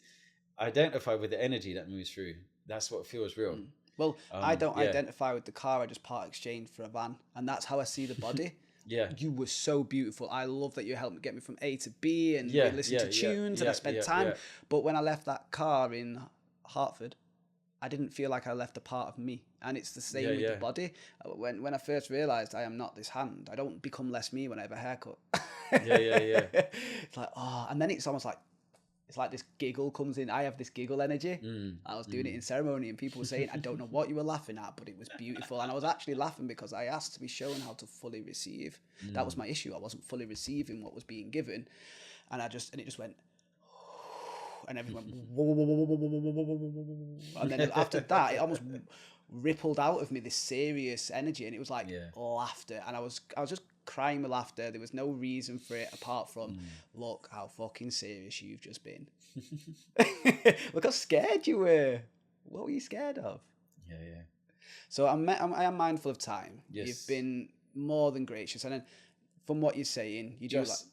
I identify with the energy that moves through. That's what feels real. Well, I don't identify with the car. I just part exchange for a van, and that's how I see the body. You were so beautiful. I love that you helped get me from A to B, and we listened to tunes and I spent time. But when I left that car in Hartford, I didn't feel like I left a part of me. And it's the same with the body. When I first realized I am not this hand, I don't become less me when I have a haircut. It's like, and then it's almost like, it's like this giggle comes in. I have this giggle energy. I was doing it in ceremony and people were saying, I don't know what you were laughing at, but it was beautiful. And I was actually laughing because I asked to be shown how to fully receive. That was my issue. I wasn't fully receiving what was being given. And it just went, and everyone went, and then after that, it almost rippled out of me this serious energy. And it was like laughter. And I was just crying with laughter. There was no reason for it apart from look how fucking serious you've just been. Look how scared you were. What were you scared of? So I am mindful of time. You've been more than gracious, and then from what you're saying, you just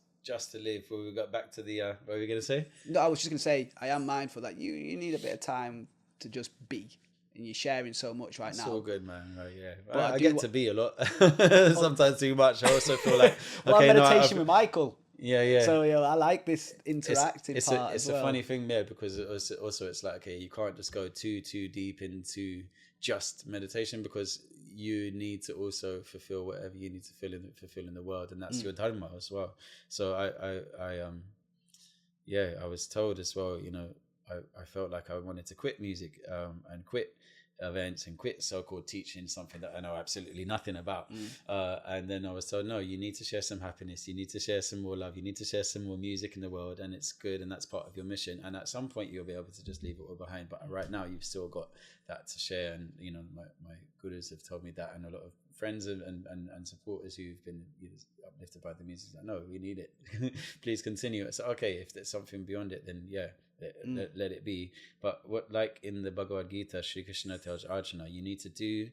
to live. Before we got back to the what were you going to say? No, I was just going to say I am mindful that you need a bit of time to just be. And you're sharing so much right now. It's all good, man. Right, But I get to be a lot. Sometimes too much. I also feel like meditation with Michael. Yeah. So I like this interactive part. It's a funny thing there because it's like, okay, you can't just go too deep into just meditation because you need to also fulfill whatever you need to fulfill in the world, and that's your dharma as well. So I was told as well, I felt like I wanted to quit music and quit events and quit so-called teaching, something that I know absolutely nothing about. And then I was told, no, you need to share some happiness. You need to share some more love. You need to share some more music in the world, and it's good, and that's part of your mission. And at some point you'll be able to just leave it all behind. But right now you've still got that to share. And, my gurus have told me that, and a lot of friends and supporters who've been uplifted by the music, like, no, we need it. Please continue. It's okay if there's something beyond it, then let it be. But what, like in the Bhagavad Gita, Sri Krishna tells Arjuna, you need to do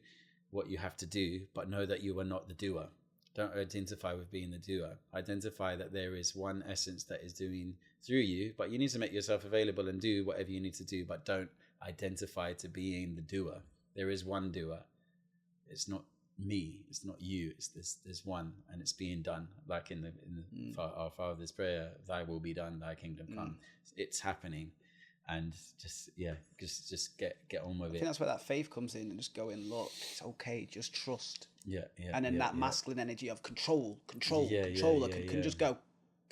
what you have to do, but know that you are not the doer. Don't identify with being the doer. Identify that there is one essence that is doing through you, but you need to make yourself available and do whatever you need to do, but don't identify to being the doer. There is one doer. It's not me. It's not you. It's this. There's one, and it's being done. Like in the our Father's prayer, "Thy will be done, Thy kingdom come." It's happening, and just get on with it. I think that's where that faith comes in, and just going, look, it's okay, just trust. Yeah. And then that masculine energy of control can just go.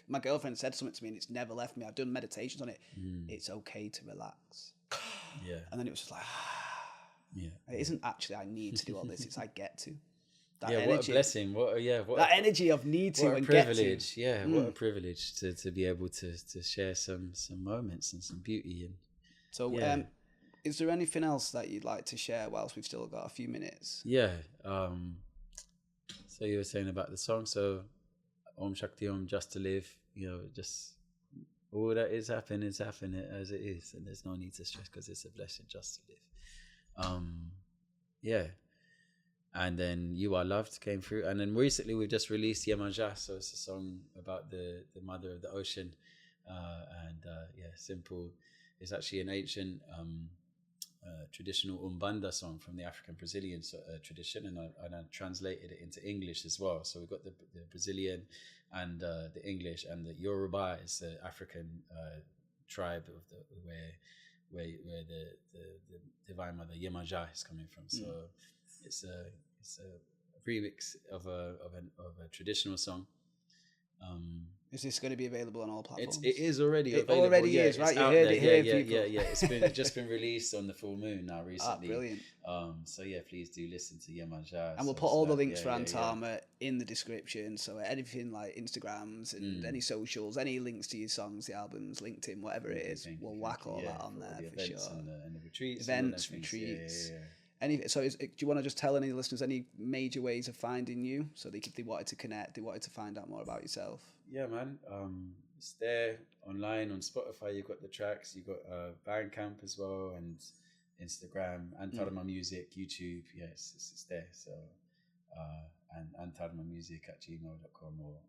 My girlfriend said something to me, and it's never left me. I've done meditations on it. It's okay to relax. Yeah. And then it was just like, yeah. It isn't actually I need to do all this. It's I get to. That energy, what a blessing! What that energy of need to and privilege. Get to. What a privilege to be able to share some moments and some beauty. And so, is there anything else that you'd like to share whilst we've still got a few minutes? Yeah. So you were saying about the song. So Om Shakti Om, just to live. Just all that is happening as it is, and there's no need to stress because it's a blessing just to live. And then You Are Loved came through, and then recently we've just released Yemanja, so it's a song about the mother of the ocean, simple. It's actually an ancient traditional Umbanda song from the African Brazilian tradition, and I translated it into English as well. So we've got the Brazilian and the English, and the Yoruba is the African tribe of where the Divine Mother Yemanja is coming from. So it's a remix of a traditional song. Is this going to be available on all platforms? It is already available. It already is, right? You heard it here, people. Yeah. It's just been released on the full moon now recently. Brilliant. So please do listen to Yemanja. And we'll put all the links for Antarma in the description. So anything like Instagrams and any socials, any links to your songs, the albums, LinkedIn, whatever it is, we'll whack all that on there for sure. And the retreats. Events, retreats. Do you want to just tell any listeners any major ways of finding you, so they wanted to connect, they wanted to find out more about yourself? Yeah, man. It's there online on Spotify. You've got the tracks. You've got Bandcamp as well, and Instagram, Antarma Music, YouTube. Yes, it's there. So and antarmamusic@gmail.com or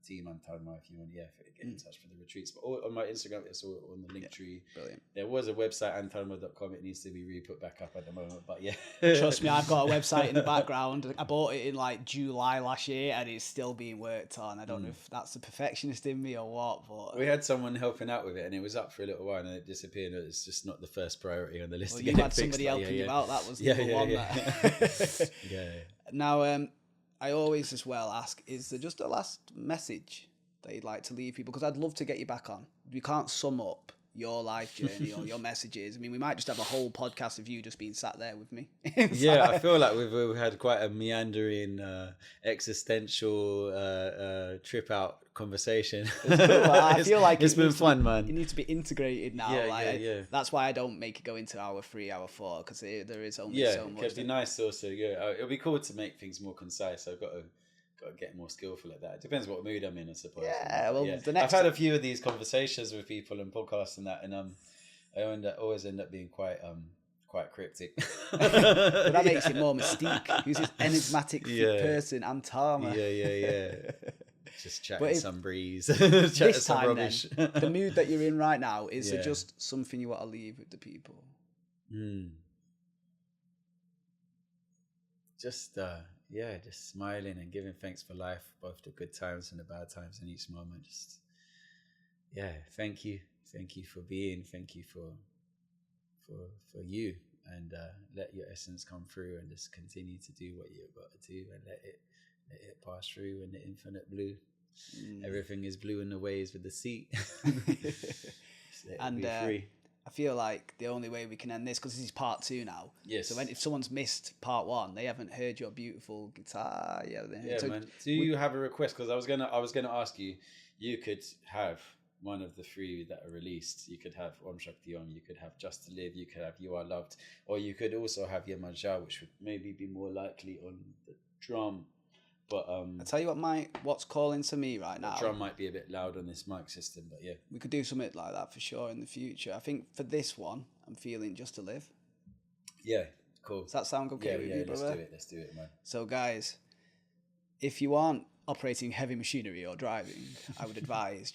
Team Antarma if you want. Get in touch for the retreats. But on my Instagram, it's all on the link tree. Brilliant. There was a website, antarma.com. It needs to be re-put back up at the moment. But Trust me, I've got a website in the background. I bought it in like July last year, and it's still being worked on. I don't know if that's the perfectionist in me or what, but we had someone helping out with it, and it was up for a little while, and it disappeared. It's just not the first priority on the list. Well, to you get had it somebody fixed. helping you out. That was number one. Yeah. Now, I always as well ask: is there just a last message that you'd like to leave people? Because I'd love to get you back on. We can't sum up your life journey or your messages. I mean, we might just have a whole podcast of you just being sat there with me. I feel like we've had quite a meandering, existential trip out conversation. I feel like it's been fun, man. It needs to be integrated now. Yeah. That's why I don't make it go into hour 3, hour 4, because there is only so much. It'd be nice also. It'll be cool to make things more concise. I've got to get more skillful at that. It depends what mood I'm in, I suppose. I've had a few of these conversations with people and podcasts and that, and I always end up being quite cryptic. But that makes it more mystique. Who's this enigmatic person, Antarma? Yeah. Just chatting some breeze. This some time rubbish. Then, the mood that you're in right now, is it just something you want to leave with the people? Just smiling and giving thanks for life, both the good times and the bad times in each moment. Thank you for being, thank you for you, and let your essence come through, and just continue to do what you've got to do, and let it pass through in the infinite blue. Everything is blue in the waves with the sea. And be free. I feel like the only way we can end this, because this is part 2 now. Yes. So if someone's missed part 1, they haven't heard your beautiful guitar. Man. Do you have a request? Because I was gonna ask you. You could have one of the 3 that are released. You could have Om Shakti Om. You could have Just to Live. You could have You Are Loved, or you could also have Yemanja, which would maybe be more likely on drum, but I tell you what's calling to me right now. drum might be a bit loud on this mic system, but yeah, we could do something like that for sure in the future. I think for this one, I'm feeling Just to Live. Yeah, cool. Does that sound okay with you, brother? Let's do it, man. So guys, if you aren't operating heavy machinery or driving, I would advise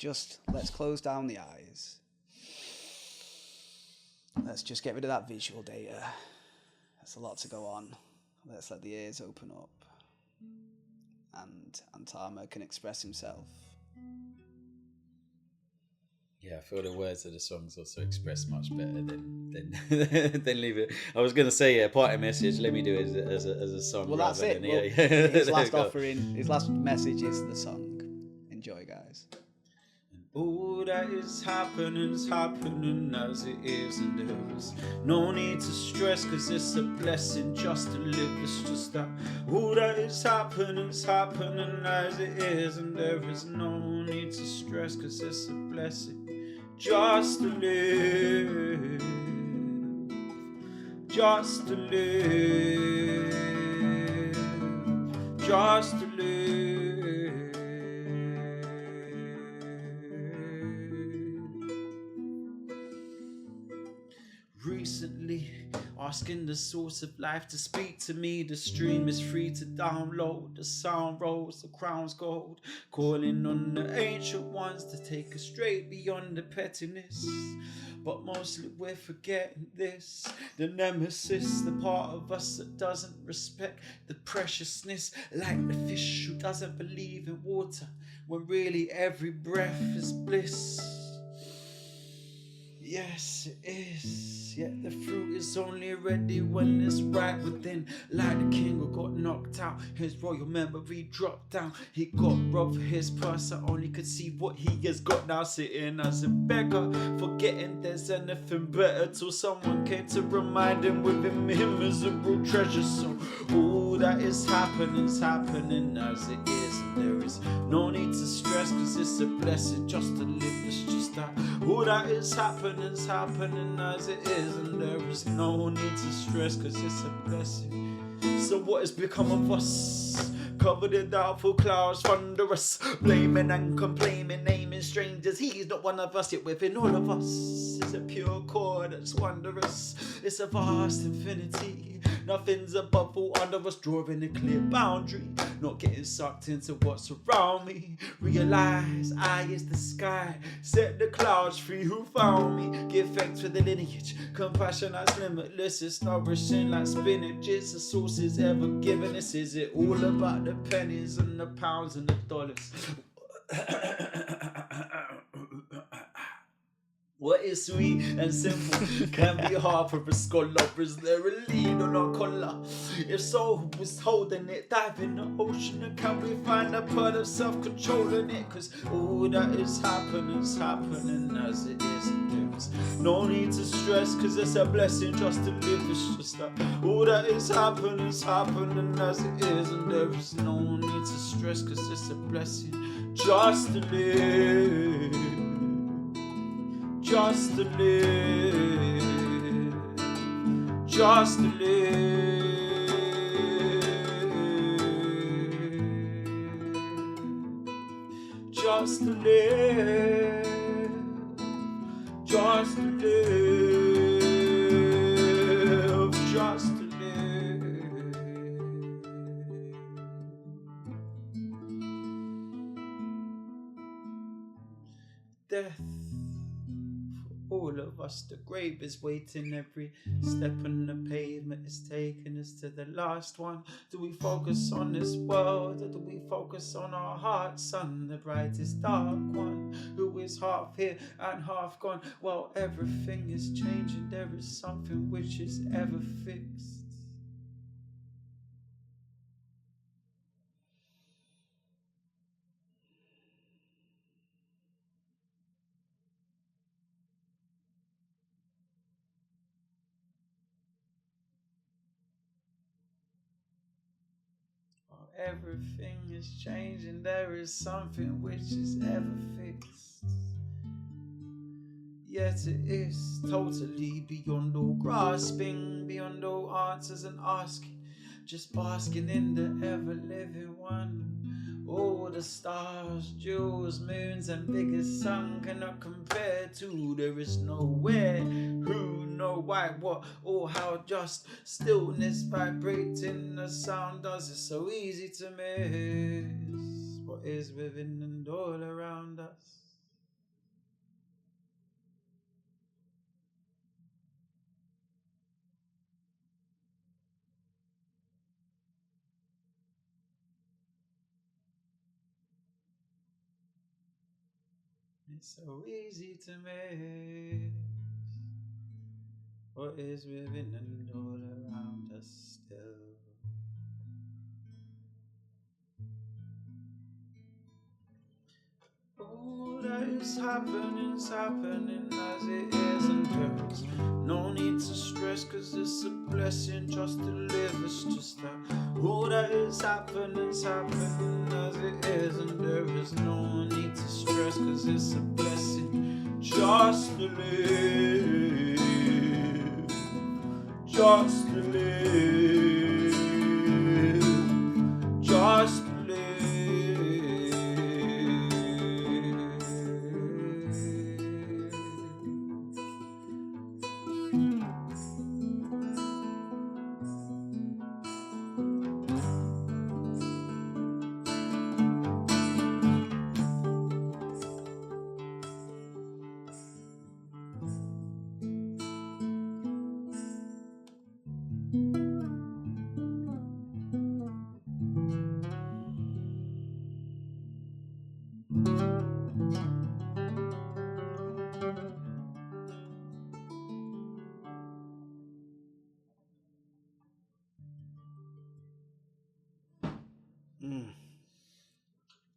let's close down the eyes. Let's just get rid of that visual data. That's a lot to go on. Let's let the ears open up. And Antarma can express himself. Yeah, I feel the words of the songs also express much better than than leave it. I was gonna say party message. Let me do it as a song. Well, that's it. His last offering, his last message is the song. Enjoy, guys. All that is happening as it is, and there is no need to stress, cause it's a blessing just to live. It's just that all that is happening as it is, and there is no need to stress, cause it's a blessing just to live, just to live, just to live. Recently, asking the source of life to speak to me. The stream is free to download. The sound rolls, the crown's gold. Calling on the ancient ones to take us straight beyond the pettiness. But mostly we're forgetting this. The nemesis, the part of us that doesn't respect the preciousness. Like the fish who doesn't believe in water, when really every breath is bliss. Yes, it is. Yet the fruit is only ready when it's right within. Like the king who got knocked out, his royal memory dropped down. He got robbed for his purse, I only could see what he has got now. Sitting as a beggar, forgetting there's anything better, till someone came to remind him within him is a real treasure. So all that is happening as it is, and there is no need to stress, cause it's a blessing just to live. It's just that all that is happening as it is, and there is no need to stress, cause it's a blessing. So what has become of us? Covered in doubtful clouds, thunderous, blaming and complaining, naming strangers. He's not one of us, yet within all of us is a pure core that's wondrous. It's a vast infinity. Nothing's above or under us, drawing a clear boundary. Not getting sucked into what's around me. Realize I is the sky. Set the clouds free who found me. Give thanks for the lineage. Compassion that's limitless. It's nourishing like spinach. It's the source is ever given us. Is it all about the pennies and the pounds and the dollars? What is sweet and simple can be hard for a scholar. Is there a lead on our collar? If so, who was holding it? Dive in the ocean, and can we find a part of self-controlling it? Cause all that is happening as it is, and there is no need to stress, cause it's a blessing just to live. It's just that all that is happening as it is, and there is no need to stress, cause it's a blessing just to live. Just to live, just to live, just to live, just to live, just to live. Death. All of us, the grave is waiting. Every step on the pavement is taking us to the last one. Do we focus on this world, or do we focus on our hearts, on the brightest dark one, who is half here and half gone? Well, everything is changing. There is something which is ever fixed. Everything is changing, there is something which is ever fixed. Yet it is totally beyond all grasping, beyond all answers and asking. just basking in the ever-living one. All the stars, jewels, moons, and biggest sun cannot compare to. There is nowhere, who, no, why, what, or how. Just stillness vibrating. The sound does it so easy to miss what is within and all around us. It's so easy to miss what is within and all around us still. All that is happening's happening as it is, and there's no need to stress, cause it's a blessing just to live. It's just that all that is happening's happening as it is, and there is no need to stress, cause it's a blessing just to live. Just to live. Just to live.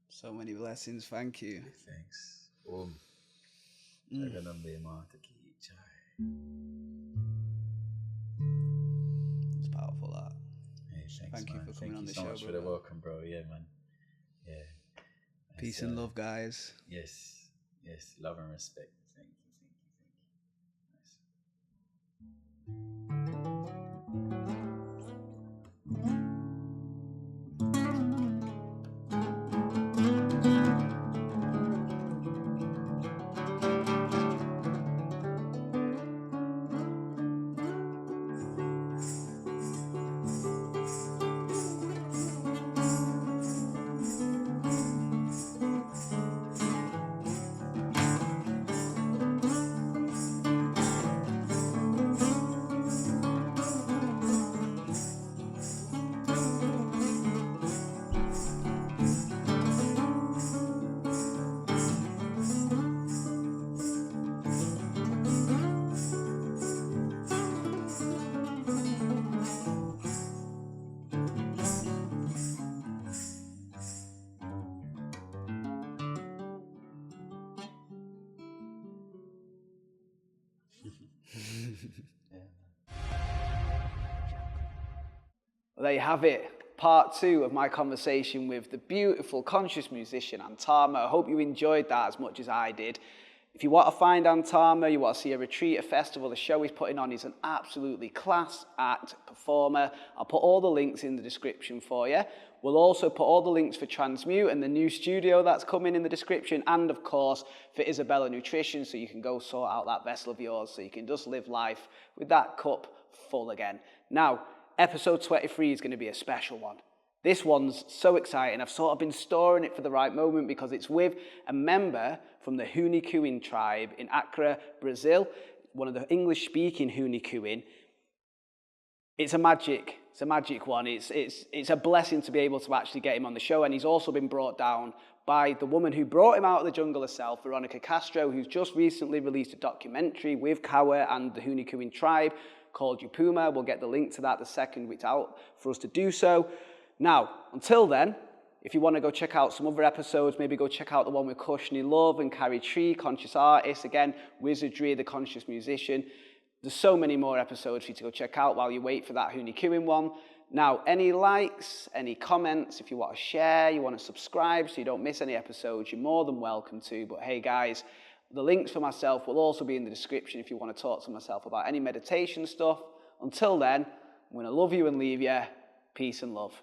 So many blessings, thank you. Thanks. It's powerful, that. Hey, thanks, Thank you man. for coming on the so show, much for the brother. welcome, bro. Yeah, man. Yeah. Peace and love, guys. Yes. Yes. Love and respect. Thank you. Well, there you have it. Part 2 of my conversation with the beautiful conscious musician Antarma. I hope you enjoyed that as much as I did. If you want to find Antarma, you want to see a retreat, a festival, the show he's putting on, he's an absolutely class act performer. I'll put all the links in the description for you. We'll also put all the links for Transmute and the new studio that's coming in the description, and of course for Isabella Nutrition, so you can go sort out that vessel of yours so you can just live life with that cup full again. Now, episode 23 is going to be a special one. This one's so exciting. I've sort of been storing it for the right moment because it's with a member from the Hunikuin tribe in Accra, Brazil, one of the English-speaking Hunikuin. It's a magic one. It's a blessing to be able to actually get him on the show, and he's also been brought down by the woman who brought him out of the jungle herself, Veronica Castro, who's just recently released a documentary with Kawa and the Hunikuin tribe called Yupuma. We'll get the link to that the second it's out for us to do so. Now, until then, if you want to go check out some other episodes, maybe go check out the one with Kushni Love and Carrie Tree, conscious artist, again, Wizardry, the conscious musician. There's so many more episodes for you to go check out while you wait for that Hunikuin one. Now, any likes, any comments, if you want to share, you want to subscribe so you don't miss any episodes, you're more than welcome to. But hey guys, the links for myself will also be in the description if you want to talk to myself about any meditation stuff. Until then, I'm going to love you and leave you. Peace and love.